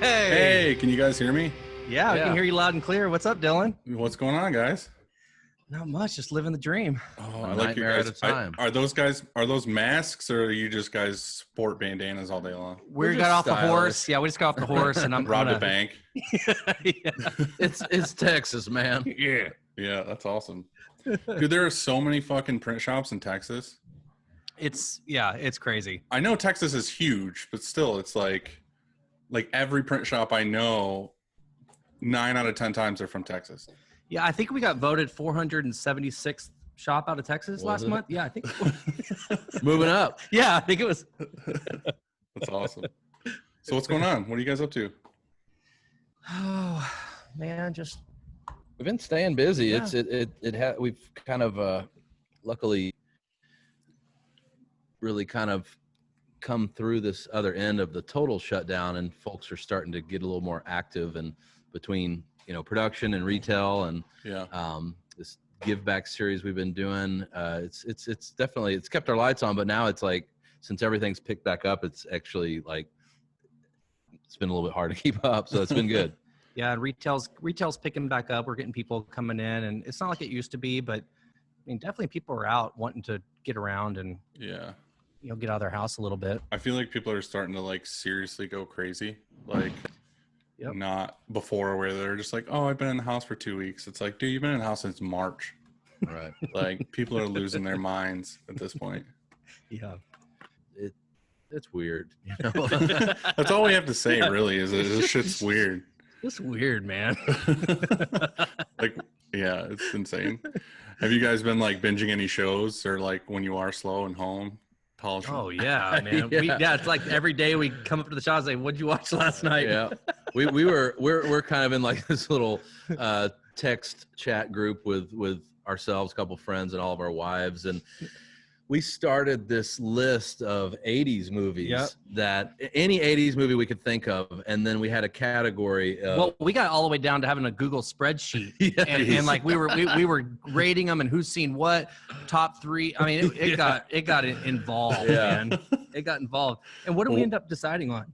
Hey, can you guys hear me? Yeah, we can hear you loud and clear. What's up, Dylan? What's going on, guys? Not much, just living the dream. Oh, I like you guys. At a time. Are those masks, or are you just guys sport bandanas all day long? We got off the horse. Yeah, we just got off the horse, and I'm robbed a bank. Yeah. It's Texas, man. Yeah, that's awesome. Dude, there are so many fucking print shops in Texas. It's crazy. I know Texas is huge, but still, it's like every print shop I know, 9 out of 10 times they're from Texas. Yeah, I think we got voted 476th shop out of Texas last month. Yeah, I think. Moving up. Yeah, I think it was. That's awesome. So what's going on? What are you guys up to? Oh, man, We've been staying busy. Yeah. We've kind of luckily really kind of come through this other end of the total shutdown, and folks are starting to get a little more active and between production and retail and this give back series we've been doing. It's definitely kept our lights on, but now it's like since everything's picked back up, it's actually like it's been a little bit hard to keep up. So it's been good. Yeah, retail's picking back up. We're getting people coming in, and it's not like it used to be, but I mean, definitely people are out wanting to get around and get out of their house a little bit. I feel like people are starting to seriously go crazy. Not before where they're just like, oh, I've been in the house for 2 weeks. It's like, dude, you've been in the house since March. Right. People are losing their minds at this point. Yeah. It's weird. That's all we have to say, really, is this shit's weird. It's weird, man. It's insane. Have you guys been binging any shows or when you are slow and home? Polishing? Oh yeah, man. It's like every day we come up to the shop and say, "What'd you watch last night?" Yeah, we're kind of in this little text chat group with ourselves, a couple friends, and all of our wives, and we started this list of 80s movies that any 80s movie we could think of, and then we had a category. Well, we got all the way down to having a Google spreadsheet, and we were rating them and who's seen what, top 3. I mean, it got involved, man. It got involved. And what did we end up deciding on?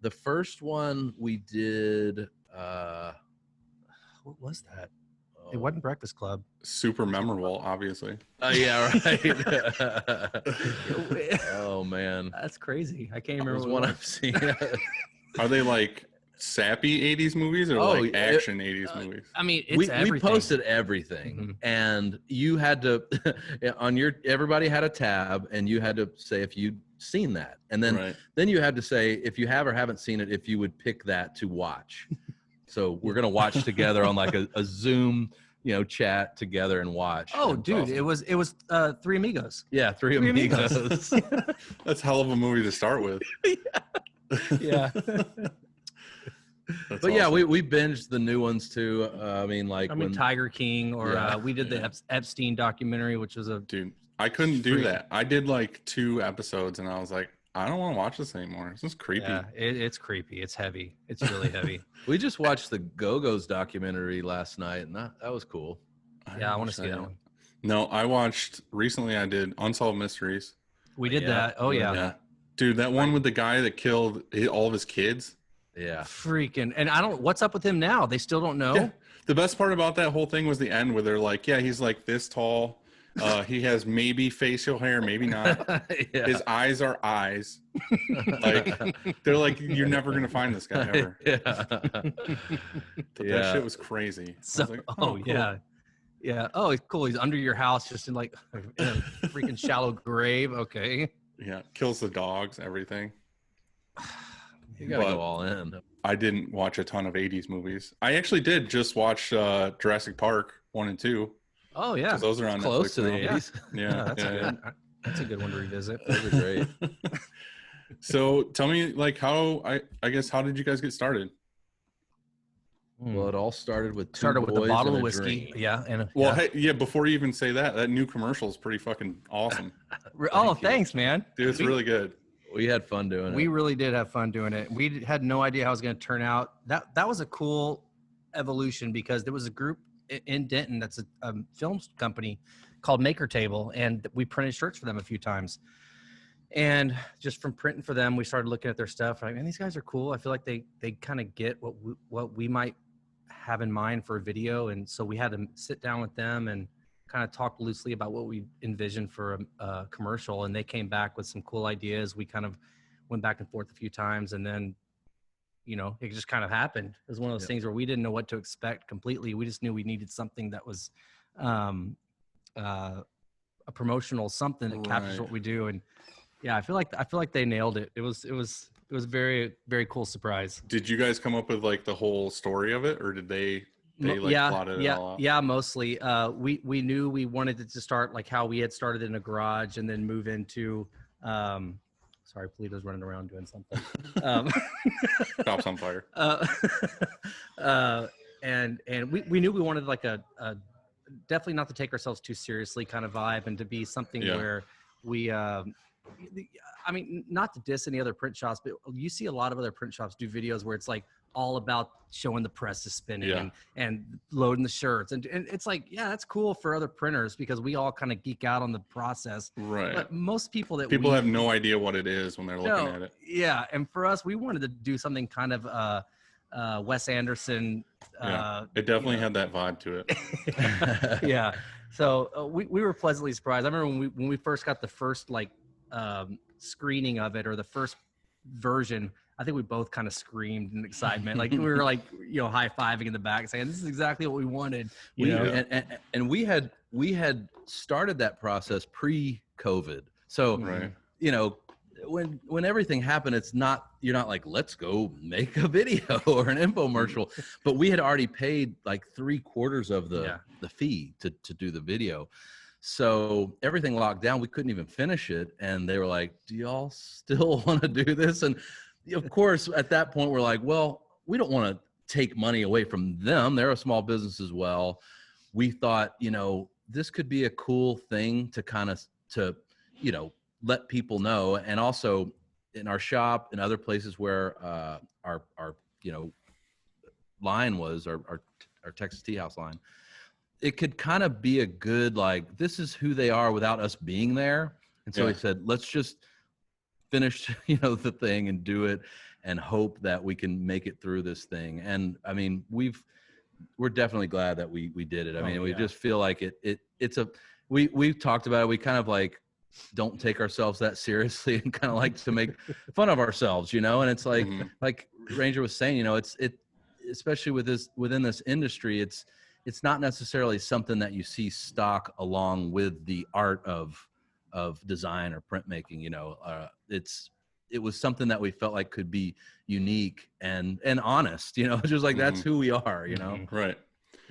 The first one we did. What was that? It wasn't Breakfast Club. Super memorable, obviously. Yeah, right. Oh man, that's crazy. I can't remember what one I've seen. Are they sappy 80s movies or action 80s movies? I mean, it's everything. We posted everything, and you had to everybody had a tab, and you had to say if you'd seen that, and then you had to say if you have or haven't seen it, if you would pick that to watch. So we're gonna watch together on a Zoom, chat together and watch. Oh, dude, awesome. It was Three Amigos. Yeah, Three Amigos. That's hell of a movie to start with. Yeah. But awesome. Yeah, we binged the new ones too. Tiger King, or we did the Epstein documentary, which was dude. I couldn't do that. I did 2 episodes, and I was like, I don't want to watch this anymore. This is creepy. Yeah, it's creepy. It's heavy. It's really heavy. We just watched the Go-Go's documentary last night, and that was cool. I want to see that one. No, recently I did Unsolved Mysteries. We did that. Oh, yeah. Dude, that one with the guy that killed all of his kids. Yeah. Freaking. And what's up with him now? They still don't know? Yeah. The best part about that whole thing was the end where they're like, yeah, he's this tall. He has maybe facial hair, maybe not. His eyes are eyes. They're you're never gonna find this guy ever. That shit was crazy. So, cool. Yeah. Oh, it's cool. He's under your house, just in a freaking shallow grave. Okay. Yeah, kills the dogs, everything. You gotta go all in. I didn't watch a ton of 80s movies. I actually did just watch Jurassic Park 1 and 2. Oh yeah, those are on close Netflix to the now. 80s. Yeah, that's a good one to revisit. Those are great. So tell me, how did you guys get started? Well, it all started with a bottle of whiskey. Dream. Yeah, Hey, before you even say that new commercial is pretty fucking awesome. Thanks, man. Dude, it's really good. We had fun doing it. We really did have fun doing it. We had no idea how it was going to turn out. That was a cool evolution because there was a group in Denton that's a film company called Maker Table, and we printed shirts for them a few times. And just from printing for them, we started looking at their stuff. Like, man, these guys are cool. I feel like they kind of get what we might have in mind for a video. And so we had to sit down with them and kind of talk loosely about what we envisioned for a commercial. And they came back with some cool ideas. We kind of went back and forth a few times, and then, you know, it just kind of happened. It was one of those things where we didn't know what to expect completely. We just knew we needed something that was a promotional something that captures what we do. And yeah, I feel like they nailed it. It was very, very cool surprise. Did you guys come up with like the whole story of it, or did they plotted it all out? Yeah, mostly. We knew we wanted it to start like how we had started in a garage and then move into sorry, Pulido's running around doing something. Cops on fire. And we knew we wanted like a definitely not to take ourselves too seriously kind of vibe, and to be something where we I mean, not to diss any other print shops, but you see a lot of other print shops do videos where it's like all about showing the press is spinning and loading the shirts. And it's like, yeah, that's cool for other printers because we all kind of geek out on the process. Right. But most people have no idea what it is when they're looking at it. Yeah. And for us, we wanted to do something kind of Wes Anderson. It definitely had that vibe to it. Yeah. So we were pleasantly surprised. I remember when we first got the first like screening of it, or the first version, I think we both kind of screamed in excitement. Like we were like, you know, high-fiving in the back saying, this is exactly what we wanted. You know? And we had started that process pre-COVID. So, you know, when everything happened, you're not like, let's go make a video or an infomercial, but we had already paid like 3/4 of the fee to do the video. So everything locked down, we couldn't even finish it. And they were like, do y'all still want to do this? And of course, at that point, we're like, well, we don't want to take money away from them. They're a small business as well. We thought, you know, this could be a cool thing to you know, let people know. And also in our shop and other places where our you know, line was, our Texas Tea House line, it could kind of be a good, like, this is who they are without us being there. And so we said, let's just finish, you know, the thing and do it and hope that we can make it through this thing. And I mean, we're definitely glad that we did it. I mean, we just feel like we've talked about it. We kind of like don't take ourselves that seriously and kind of like to make fun of ourselves, you know? And it's like, like Ranger was saying, you know, especially within this industry, it's not necessarily something that you see stock along with the art of design or printmaking. You know, it was something that we felt like could be unique and honest, you know, just like that's who we are, you know? Right.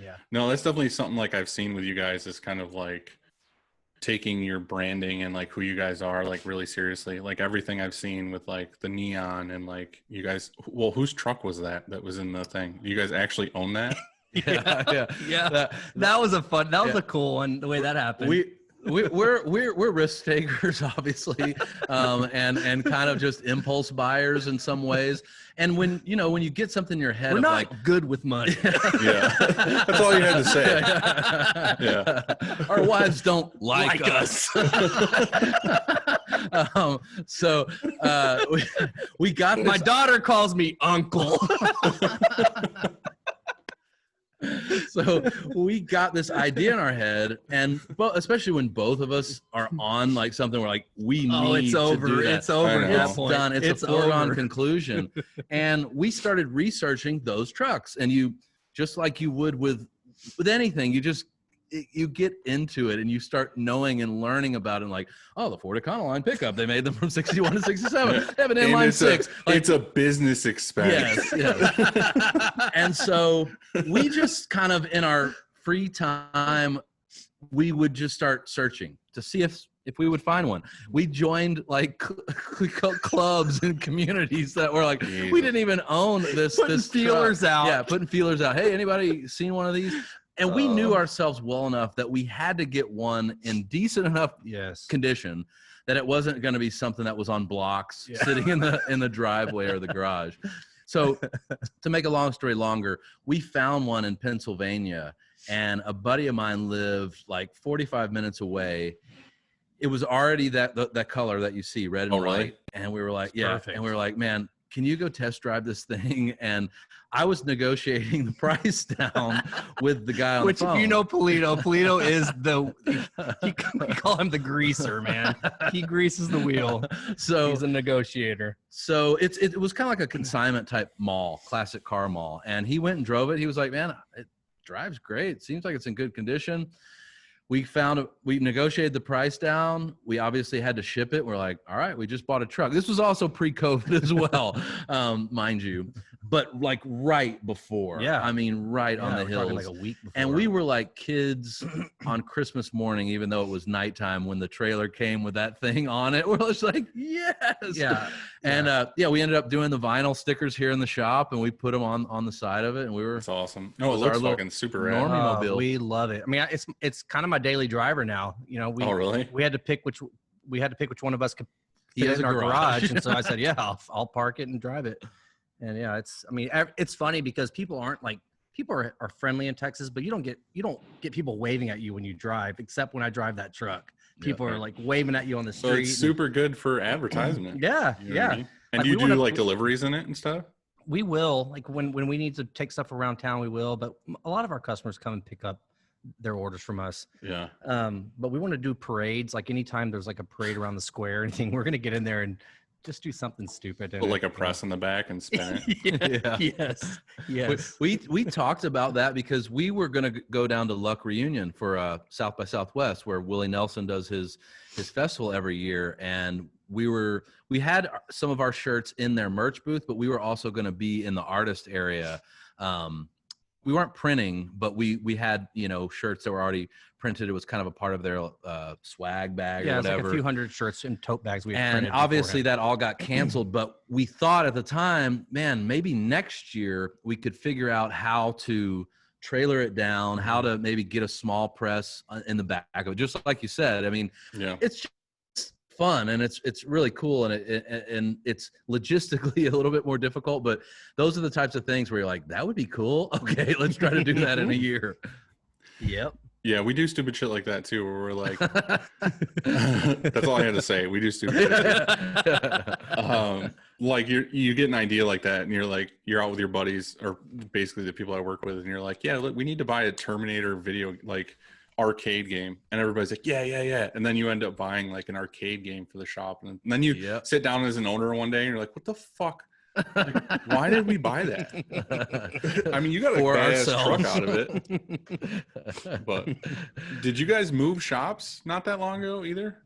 Yeah. No, that's definitely something like I've seen with you guys is kind of like taking your branding and like who you guys are like really seriously. Like everything I've seen with like the neon and like you guys, well, whose truck was that was in the thing? You guys actually own that? Yeah. That was a cool one, the way that happened. We're risk takers, obviously, and kind of just impulse buyers in some ways. And when you get something in your head, we're not like good with money. Yeah, that's all you had to say. Yeah, our wives don't like us. So we got my daughter calls me uncle. So we got this idea in our head, and especially when both of us are on like something, we're like, we need it's over. to do that. It's over. It's done. It's a foregone conclusion. And we started researching those trucks, and you just like you would with anything, you get into it and you start knowing and learning about it. And like, oh, the Ford Econoline pickup, they made them from 61 to 67. They have an inline 6. It's a business expense. Yes. And so we just kind of in our free time, we would just start searching to see if we would find one. We joined like clubs and communities that were like, we didn't even own this. Putting feelers out. Yeah, putting feelers out. Hey, anybody seen one of these? And we knew ourselves well enough that we had to get one in decent enough condition that it wasn't going to be something that was on blocks sitting in the driveway or the garage. So to make a long story longer, we found one in Pennsylvania, and a buddy of mine lived like 45 minutes away. it was already that color that you see, red and white. And we were like, Perfect. And we were like, man, can you go test drive this thing? And I was negotiating the price down with the guy on the phone. Which, if you know Pulido is we call him the greaser, man. He greases the wheel. So he's a negotiator. So it was kind of like a consignment type mall, classic car mall. And he went and drove it. He was like, man, it drives great. Seems like it's in good condition. We negotiated the price down. We obviously had to ship it. We're like, all right, we just bought a truck. This was also pre-COVID as well, mind you, but like right before. Yeah. I mean, right on the hills. Like a week before. And we were like kids on Christmas morning, even though it was nighttime when the trailer came with that thing on it. We're just like, yes. Yeah. And we ended up doing the vinyl stickers here in the shop, and we put them on the side of it. And we were. That's awesome. No, it looks fucking super rad. Normie-mobile. We love it. I mean, it's kind of my daily driver now. You know, we had to pick which one of us could fit it in our garage. And so I said, yeah, I'll park it and drive it. And yeah, it's funny because people are friendly in Texas, but you don't get people waving at you when you drive, except when I drive that truck. People are like waving at you on the street. So it's super good for advertisement. Yeah. You know what I mean? And you do like deliveries in it and stuff? We will. Like when we need to take stuff around town, we will. But a lot of our customers come and pick up their orders from us. Yeah. But we want to do parades. Like anytime there's like a parade around the square or anything, we're going to get in there and just do something stupid. Put like a press in the back and spin it. Yes. We talked about that because we were going to go down to Luck Reunion for South by Southwest, where Willie Nelson does his festival every year. And we had some of our shirts in their merch booth, but we were also going to be in the artist area. We weren't printing, but we had, shirts that were already printed. It was kind of a part of their swag bag or whatever. Like a few hundred shirts in tote bags we had printed. And obviously that all got canceled, but we thought at the time, man, maybe next year we could figure out how to trailer it down, how to maybe get a small press in the back of it. Just like you said, I mean, it's just fun and it's really cool and it's logistically a little bit more difficult, but those are the types of things where you're like, that would be cool. Okay, let's try to do that in a year. Yep. Yeah, we do stupid shit like that too, where we're like, that's all I had to say. We do stupid shit. Like you get an idea like that and you're out with your buddies or basically the people I work with and you're like, yeah, look, we need to buy a Terminator video, like arcade game. And everybody's like, yeah. And then you end up buying like an arcade game for the shop. And then you sit down as an owner one day and you're like, what the fuck? Like, why did we buy that? I mean, you got a badass truck out of it. But did you guys move shops not that long ago either?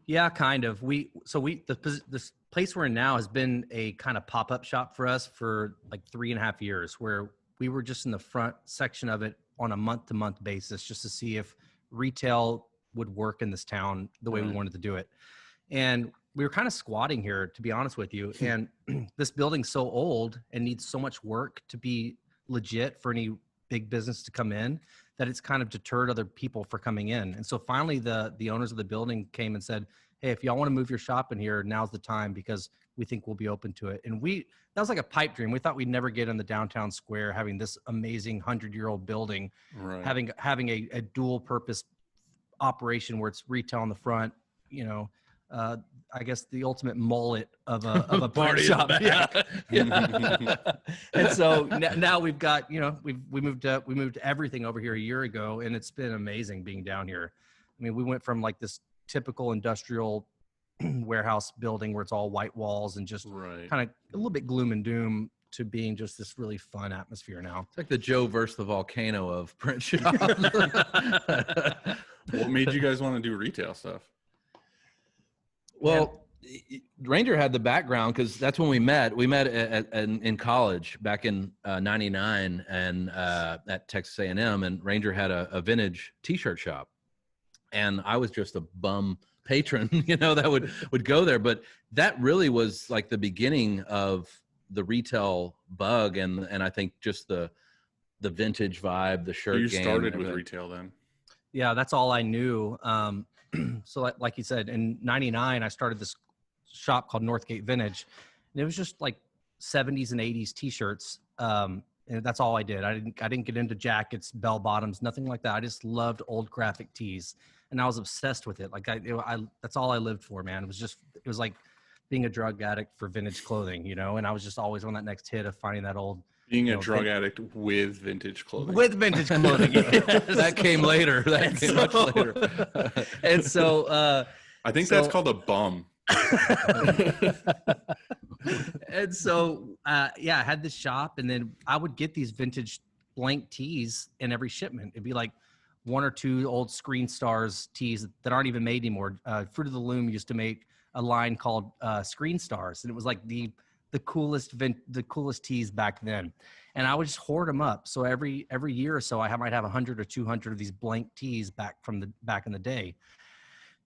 Yeah, kind of. This place we're in now has been a kind of pop-up shop for us for like 3.5 years, where we were just in the front section of it on a month-to-month basis just to see if retail would work in this town the way we wanted to do it. And we were kind of squatting here, to be honest with you. And this building's so old and needs so much work to be legit for any big business to come in that it's kind of deterred other people for coming in. And so finally the owners of the building came and said, hey, if y'all want to move your shop in here, now's the time because we think we'll be open to it. And that was like a pipe dream. We thought we'd never get in the downtown square, having this amazing 100-year-old building, having a dual purpose operation where it's retail on the front, I guess the ultimate mullet of a party shop. Yeah. And so now we've got, we moved everything over here a year ago, and it's been amazing being down here. I mean, we went from like this typical industrial warehouse building where it's all white walls and just kind of a little bit gloom and doom to being just this really fun atmosphere now. It's like the Joe versus the volcano of print shops. What made you guys want to do retail stuff? Well, Ranger had the background because that's when we met. We met in college back in '99 and at Texas A&M, and Ranger had a vintage T-shirt shop, and I was just a bum patron, that would go there. But that really was like the beginning of the retail bug, and I think just the vintage vibe, the shirt. You game started with retail then. Yeah, that's all I knew. So like you said, in '99, I started this shop called Northgate Vintage, and it was just like 70s and 80s T-shirts. And that's all I did. I didn't get into jackets, bell bottoms, nothing like that. I just loved old graphic tees. and I was obsessed with it. Like that's all I lived for, man. It was like being a drug addict for vintage clothing, you know, and I was just always on that next hit of finding that old. Being a drug addict with vintage clothing. With vintage clothing. That came later. Much later. And so I think that's called a bum. And so I had this shop, and then I would get these vintage blank tees in every shipment. It'd be like 1 or 2 old Screen Stars tees that aren't even made anymore. Fruit of the Loom used to make a line called Screen Stars, and it was like the coolest tees back then. And I would just hoard them up. So every year or so, I might have 100 or 200 of these blank tees back in the day.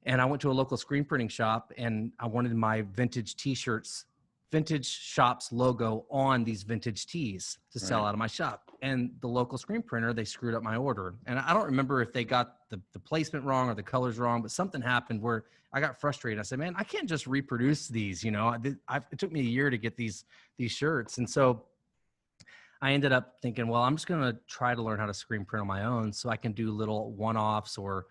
And I went to a local screen printing shop, and I wanted my vintage T-shirts, vintage shop's logo on these vintage tees to sell out of my shop. And the local screen printer, they screwed up my order. And I don't remember if they got the placement wrong or the colors wrong, but something happened where I got frustrated. I said, man, I can't just reproduce these, you know. It took me a year to get these shirts. And so I ended up thinking, well, I'm just going to try to learn how to screen print on my own so I can do little one-offs or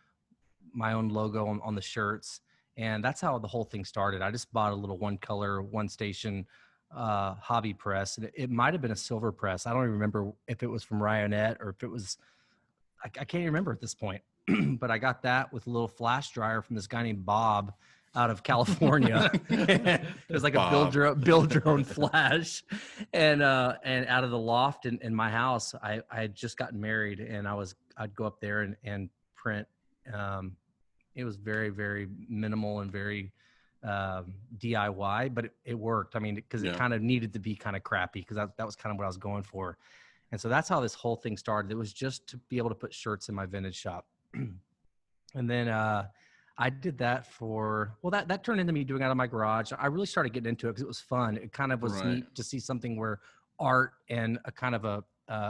my own logo on the shirts. And that's how the whole thing started. I just bought a little one color, one station hobby press. And it might've been a silver press. I don't even remember if it was from Ryonet or if it was, I can't even remember at this point, but I got that with a little flash dryer from this guy named Bob out of California. It was like Bob. a build your own flash. And out of the loft in my house, I had just gotten married, and I'd go up there and print. It was very, very minimal and very DIY, but it worked. I mean, because it kind of needed to be kind of crappy, because that was kind of what I was going for. And so that's how this whole thing started. It was just to be able to put shirts in my vintage shop. And then I did that that turned into me doing it out of my garage. I really started getting into it because it was fun. It kind of was neat to see something where art and a kind of a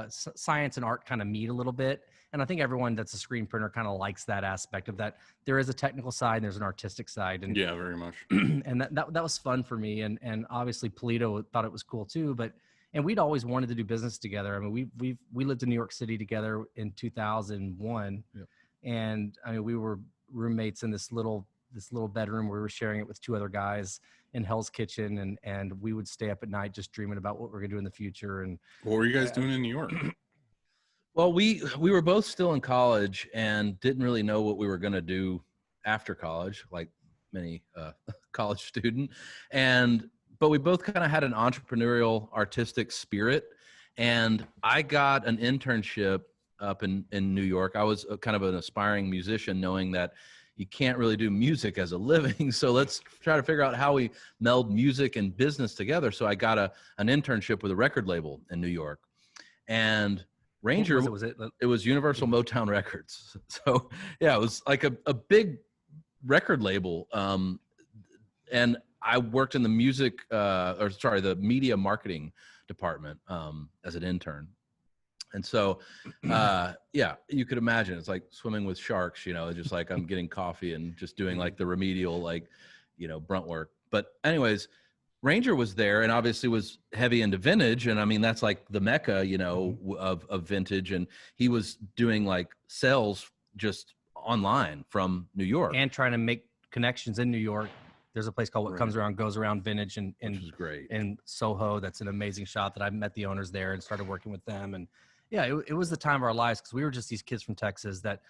science and art kind of meet a little bit. And I think everyone that's a screen printer kind of likes that aspect of that. There is a technical side and there's an artistic side. And yeah, very much. And that was fun for me. And obviously Pulido thought it was cool too, and we'd always wanted to do business together. I mean, we lived in New York City together in 2001. Yep. And I mean, we were roommates in this little bedroom where we were sharing it with 2 other guys in Hell's Kitchen. And we would stay up at night just dreaming about what we're going to do in the future. And what were you guys doing in New York? Well, we were both still in college and didn't really know what we were going to do after college, like many college student. But we both kind of had an entrepreneurial, artistic spirit. And I got an internship up in New York. I was kind of an aspiring musician, knowing that you can't really do music as a living. So let's try to figure out how we meld music and business together. So I got an internship with a record label in New York. And Ranger, it was Universal Motown Records. So yeah, it was like a big record label. And I worked in the the media marketing department as an intern. And so, yeah, you could imagine it's like swimming with sharks, you know, just like I'm getting coffee and just doing like the remedial, like, you know, brunt work. But anyways, Ranger was there and obviously was heavy into vintage. And I mean, that's like the mecca, you know, of vintage. And he was doing like sales just online from New York. And trying to make connections in New York. There's a place called What Comes Around Goes Around Vintage which is great. In Soho. That's an amazing shop that I met the owners there and started working with them. And yeah, it was the time of our lives because we were just these kids from Texas that,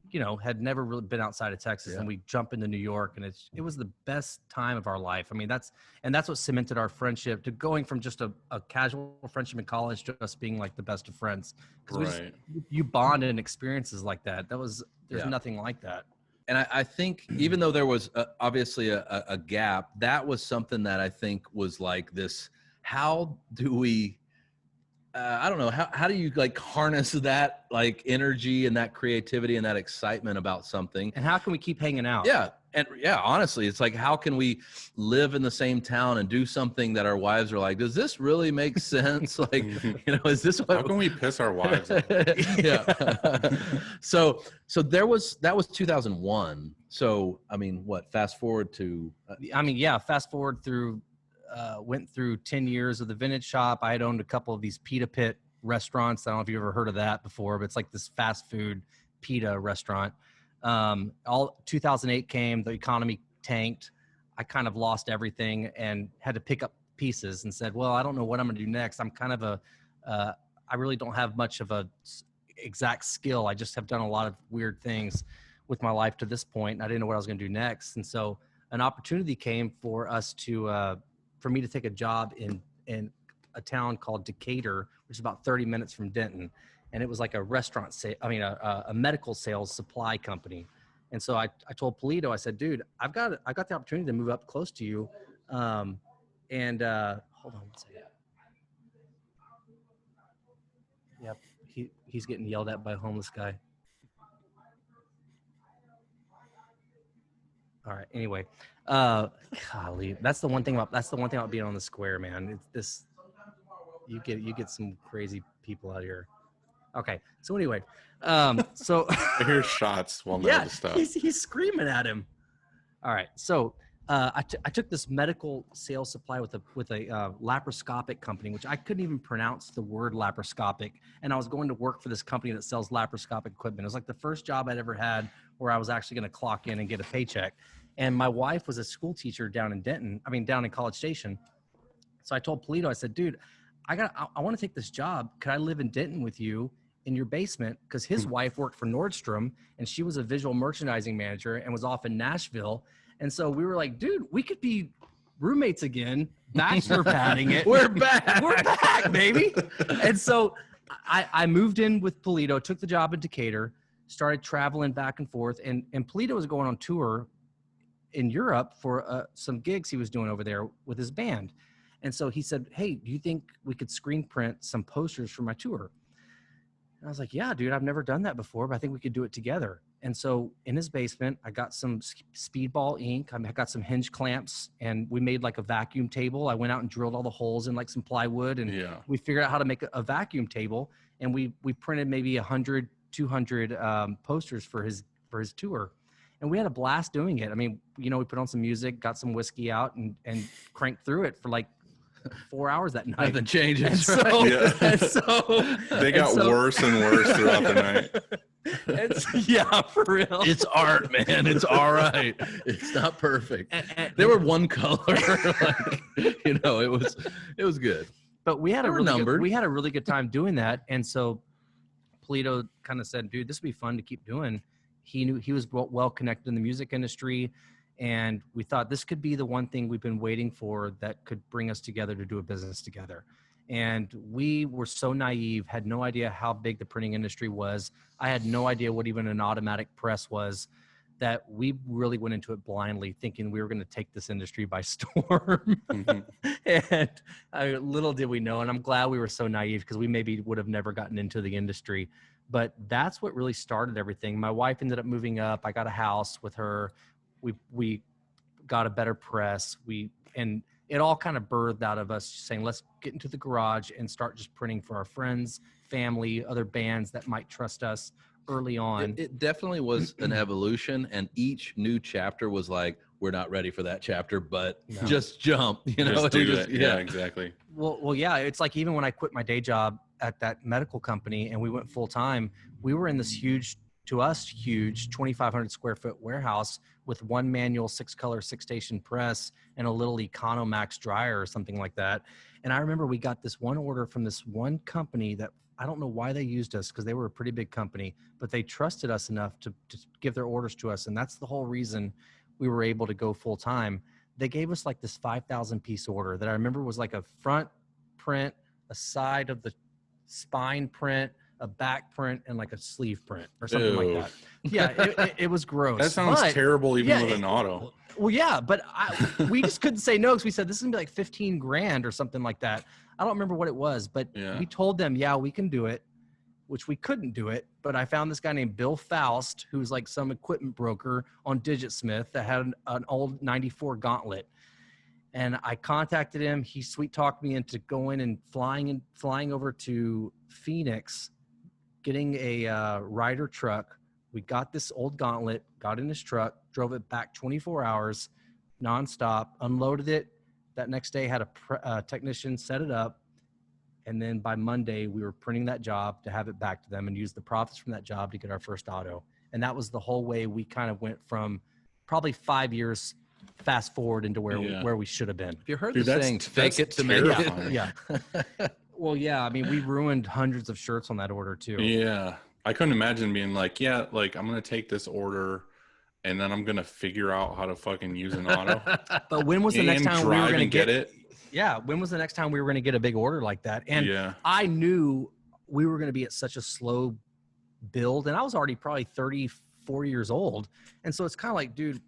you know, had never really been outside of Texas, and we jump into New York, and it was the best time of our life. I mean, that's what cemented our friendship to going from just a casual friendship in college to us being like the best of friends. Because you bond in experiences like that. There's nothing like that. And I think even though there was obviously a gap, that was something that I think was like this, how do we, I don't know, how do you like harness that like energy and that creativity and that excitement about something? And how can we keep hanging out? Yeah. And yeah, honestly, it's like, how can we live in the same town and do something that our wives are like, does this really make sense? Like, you know, is this what? How can we piss our wives off? Yeah. So that was 2001. So, I mean, fast forward to, fast forward through, went through 10 years of the vintage shop. I had owned a couple of these pita pit restaurants. I don't know if you've ever heard of that before, but it's like this fast food pita restaurant. All 2008 came, the economy tanked. I kind of lost everything and had to pick up pieces and said, well, I don't know what I'm going to do next. I'm kind of I really don't have much of a exact skill. I just have done a lot of weird things with my life to this point. And I didn't know what I was going to do next. And so an opportunity came for us for me to take a job in a town called Decatur, which is about 30 minutes from Denton. And it was like a a medical sales supply company. And so I told Pulido, I said, dude, I've got the opportunity to move up close to you. Hold on one second. Yep. He's getting yelled at by a homeless guy. All right. Anyway, golly, that's the one thing about being on the square, man. You get some crazy people out here. Okay. So anyway, so I hear shots while Noah stuff. He's screaming at him. All right. So I took this medical sales supply with a laparoscopic company, which I couldn't even pronounce the word laparoscopic. And I was going to work for this company that sells laparoscopic equipment. It was like the first job I'd ever had where I was actually going to clock in and get a paycheck. And my wife was a school teacher down in College Station. So I told Pulido, I said, dude, I want to take this job. Could I live in Denton with you in your basement? Because his wife worked for Nordstrom and she was a visual merchandising manager and was off in Nashville. And so we were like, dude, we could be roommates again, bachelor padding it. We're back. We're back, baby. And so I moved in with Pulido, took the job in Decatur, started traveling back and forth. And Pulido was going on tour in Europe for some gigs he was doing over there with his band. And so he said, hey, do you think we could screen print some posters for my tour? And I was like, yeah, dude, I've never done that before, but I think we could do it together. And so in his basement, I got some speedball ink. I got some hinge clamps and we made like a vacuum table. I went out and drilled all the holes in like some plywood and we figured out how to make a vacuum table. And we printed maybe 100, 200 posters for his tour. And we had a blast doing it. I mean, we put on some music, got some whiskey out and cranked through it for like 4 hours that night. Nothing changes. And They got worse and worse throughout the night. Yeah, for real. It's art, man. It's all right. It's not perfect. They were one color. It was good. But we had a really good time doing that. And so Pulido kind of said, dude, this would be fun to keep doing. He knew he was well connected in the music industry. And we thought this could be the one thing we've been waiting for that could bring us together to do a business together. And we were so naive, had no idea how big the printing industry was. I had no idea what even an automatic press was, that we really went into it blindly thinking we were going to take this industry by storm. And little did we know, and I'm glad we were so naive because we maybe would have never gotten into the industry. But that's what really started everything. My wife ended up moving up. I got a house with her. We got a better press. And it all kind of birthed out of us saying, let's get into the garage and start just printing for our friends, family, other bands that might trust us early on. It definitely was an evolution, and each new chapter was like, we're not ready for that chapter, but just jump, Just do it. Yeah, exactly. Well, yeah. It's like even when I quit my day job at that medical company and we went full time, we were in this huge 2,500 square foot warehouse with one manual 6-color 6-station press and a little Economax dryer or something like that. And I remember we got this one order from this one company that I don't know why they used us because they were a pretty big company, but they trusted us enough to give their orders to us. And that's the whole reason we were able to go full time. They gave us like this 5,000 piece order that I remember was like a front print, a side of the spine print, a back print, and like a sleeve print or something like that. Yeah, it was gross. That sounds terrible even with an auto. Well, yeah, but we just couldn't say no because we said this is gonna be like 15 grand or something like that. I don't remember what it was, but we told them, yeah, we can do it, which we couldn't do it. But I found this guy named Bill Faust, who's like some equipment broker on DigitSmith that had an old 94 Gauntlet. And I contacted him. He sweet talked me into going and flying over to Phoenix, getting a Ryder truck. We got this old Gauntlet, got in his truck, drove it back 24 hours nonstop, unloaded it. That next day had a technician set it up. And then by Monday, we were printing that job to have it back to them and use the profits from that job to get our first auto. And that was the whole way we kind of went from probably 5 years fast forward into where we should have been. Have you heard the saying, fake it to make it? Yeah. Well, yeah. I mean, we ruined hundreds of shirts on that order too. Yeah. I couldn't imagine being like, yeah, like I'm going to take this order and then I'm going to figure out how to fucking use an auto. But when was the next time we were going to get it? Yeah. When was the next time we were going to get a big order like that? And I knew we were going to be at such a slow build, and I was already probably 34 years old. And so it's kind of like, dude,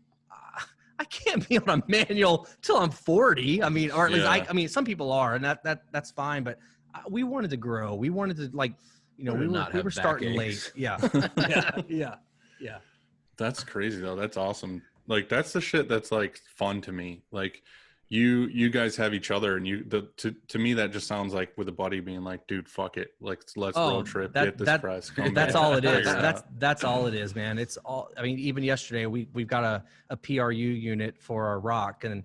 I can't be on a manual till I'm 40. I mean, or at least I mean, some people are, and that's fine, but we wanted to grow. We wanted to, like, you know, we were starting late. Yeah. Yeah. That's crazy though. That's awesome. Like, that's the shit that's like fun to me. Like, you guys have each other, and to me that just sounds like with a buddy being like, dude, fuck it, like let's road trip, get this press. That's all it is. That's all it is, man. It's all. I mean, even yesterday we've got a PRU unit for our rock, and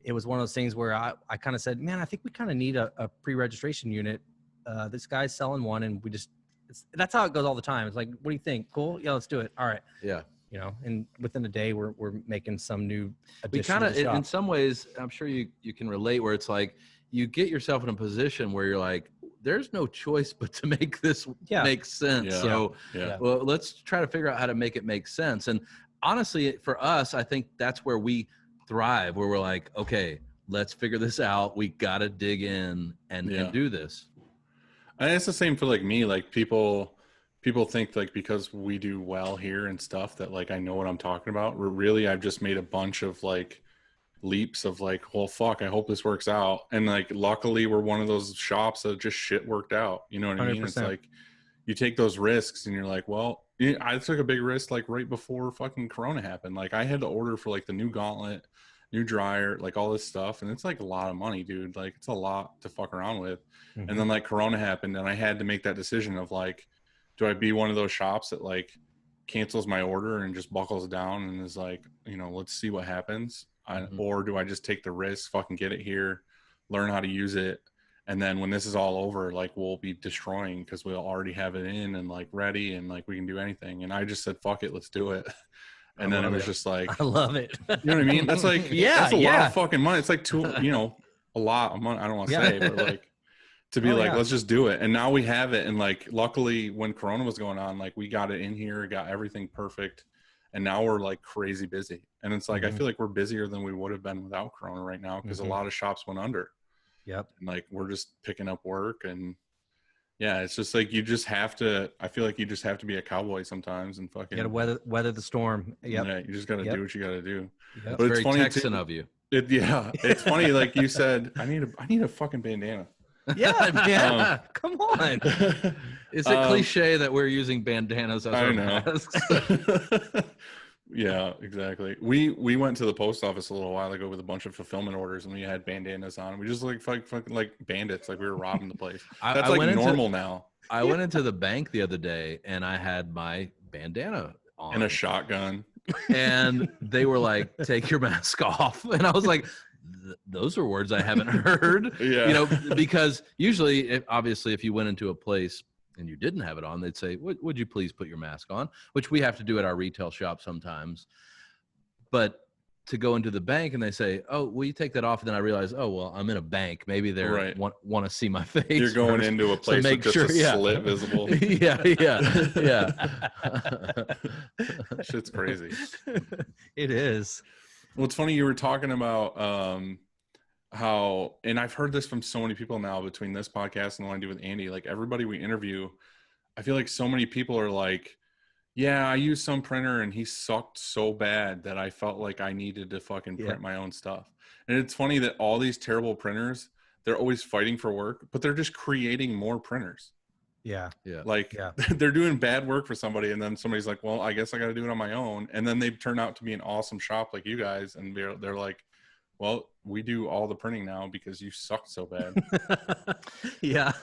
it was one of those things where I kind of said, man, I think we kind of need a pre-registration unit. This guy's selling one, and that's how it goes all the time. It's like, what do you think? Cool, yeah, let's do it. All right, yeah. You know, and within a day we're making some new addition. We kind of, in some ways, I'm sure you can relate, where it's like you get yourself in a position where you're like, there's no choice but to make this make sense. Yeah. So, well, let's try to figure out how to make it make sense. And honestly, for us, I think that's where we thrive, where we're like, okay, let's figure this out. We got to dig in and do this. And it's the same for like me. Like people think like because we do well here and stuff that like I know what I'm talking about. Really, I've just made a bunch of like leaps of like, well, fuck, I hope this works out. And like, luckily we're one of those shops that just shit worked out. You know what I mean? 100%. It's like you take those risks and you're like, well, I took a big risk like right before fucking Corona happened. Like I had to order for like the new gauntlet, new dryer, like all this stuff. And it's like a lot of money, dude. Like it's a lot to fuck around with. Mm-hmm. And then like Corona happened and I had to make that decision of like, do I be one of those shops that like cancels my order and just buckles down and is like, you know, let's see what happens? Or do I just take the risk, fucking get it here, learn how to use it, and then when this is all over, like we'll be destroying because we'll already have it in and like ready and like we can do anything. And I just said, fuck it, let's do it. And then it was just like, I love it. You know what I mean? That's like, that's a lot of fucking money. It's like a lot of money. I don't want to say, but like to be let's just do it. And now we have it. And like, luckily when Corona was going on, like we got it in here, got everything perfect. And now we're like crazy busy. And it's like, I feel like we're busier than we would have been without Corona right now because a lot of shops went under. Yep. And like, we're just picking up work. And yeah, it's just like, you just have to, I feel like you just have to be a cowboy sometimes and fucking. You gotta weather the storm. Yep. Yeah, you just got to do what you got to do. Yep. But it's funny Texan of you. It's funny. Like you said, I need a fucking bandana. Yeah, come on. Is it cliche that we're using bandanas as our masks? Yeah, exactly. We went to the post office a little while ago with a bunch of fulfillment orders, and we had bandanas on. We just like fucking like bandits, like we were robbing the place. That's like normal now. I went into the bank the other day, and I had my bandana on and a shotgun, and they were like, "Take your mask off," and I was like, those are words I haven't heard. Yeah. You know, because usually, obviously, if you went into a place and you didn't have it on, they'd say, would you please put your mask on? Which we have to do at our retail shop sometimes. But to go into the bank and they say, oh, will you take that off? And then I realize, oh, well, I'm in a bank. Maybe they want to see my face. You're going into a place with just a slit visible. Yeah. Shit's crazy. It is. Well, it's funny you were talking about how, and I've heard this from so many people now between this podcast and the one I do with Andy, like everybody we interview, I feel like so many people are like, yeah, I used some printer and he sucked so bad that I felt like I needed to fucking print my own stuff. And it's funny that all these terrible printers, they're always fighting for work, but they're just creating more printers. Yeah. Like they're doing bad work for somebody. And then somebody's like, well, I guess I got to do it on my own. And then they turn out to be an awesome shop like you guys. And they're like, well, we do all the printing now because you sucked so bad. Yeah.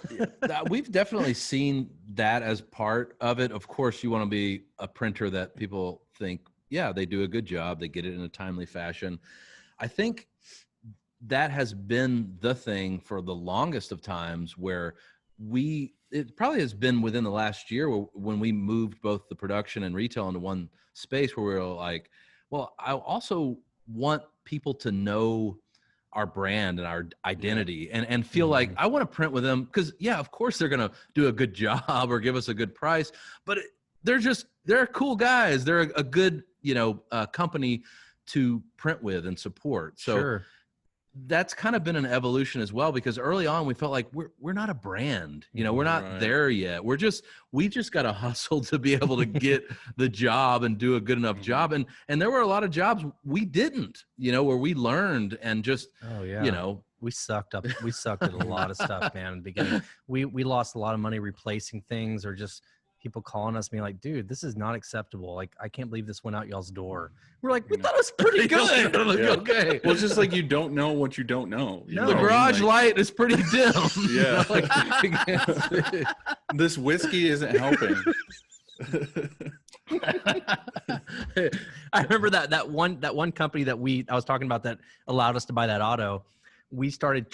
We've definitely seen that as part of it. Of course, you want to be a printer that people think, yeah, they do a good job. They get it in a timely fashion. I think that has been the thing for the longest of times where it probably has been within the last year when we moved both the production and retail into one space, where we were like, well, I also want people to know our brand and our identity and feel like I want to print with them, because of course they're going to do a good job or give us a good price, but they're cool guys. They're a good, company to print with and support. So that's kind of been an evolution as well, because early on we felt like we're not a brand, we're not there yet. We just got to hustle to be able to get the job and do a good enough job. And there were a lot of jobs we didn't, where we learned and just, we sucked at a lot of stuff, man. In the beginning, we lost a lot of money replacing things, or just people calling us being like, dude, this is not acceptable. Like, I can't believe this went out y'all's door. We're like, we thought it was pretty good. Okay. Well, it's just like, you don't know what you don't know. The garage light is pretty dim. Yeah. This whiskey isn't helping. I remember that one company that I was talking about that allowed us to buy that auto. We started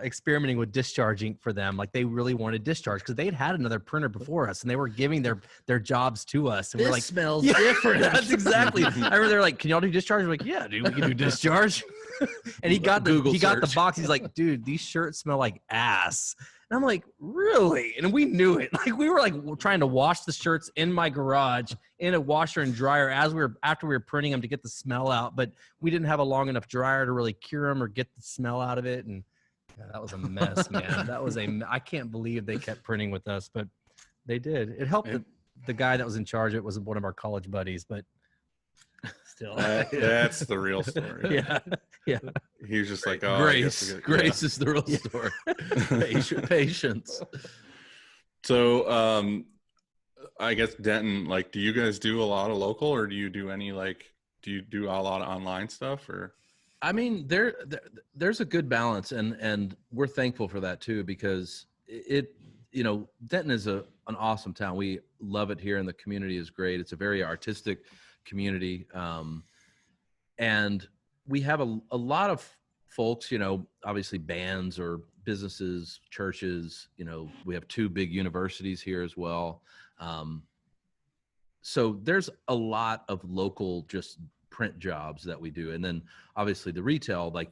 experimenting with discharging for them. Like, they really wanted discharge because they had another printer before us, and they were giving their jobs to us. And we're like, smells different. That's exactly. I remember they're like, can y'all do discharge? We're like, yeah, dude, we can do discharge. And he got the box. He's like, dude, these shirts smell like ass. And I'm like, really? And we knew it. Like, we were like trying to wash the shirts in my garage in a washer and dryer after we were printing them to get the smell out, but we didn't have a long enough dryer to really cure them or get the smell out of it. And that was a mess, man. I can't believe they kept printing with us, but they did. It helped the guy that was in charge. It was one of our college buddies, but still. That's the real story. Yeah. He was just like, oh, Grace is the real story. Patience. So, I guess Denton, like, do you guys do a lot of local, or do you do any, do you do a lot of online stuff, or? I mean, there's a good balance, and we're thankful for that too, because Denton is an awesome town. We love it here, and the community is great. It's a very artistic community, and we have a lot of folks, obviously bands or businesses, churches. We have 2 big universities here as well. So there's a lot of local just print jobs that we do. And then obviously the retail, like,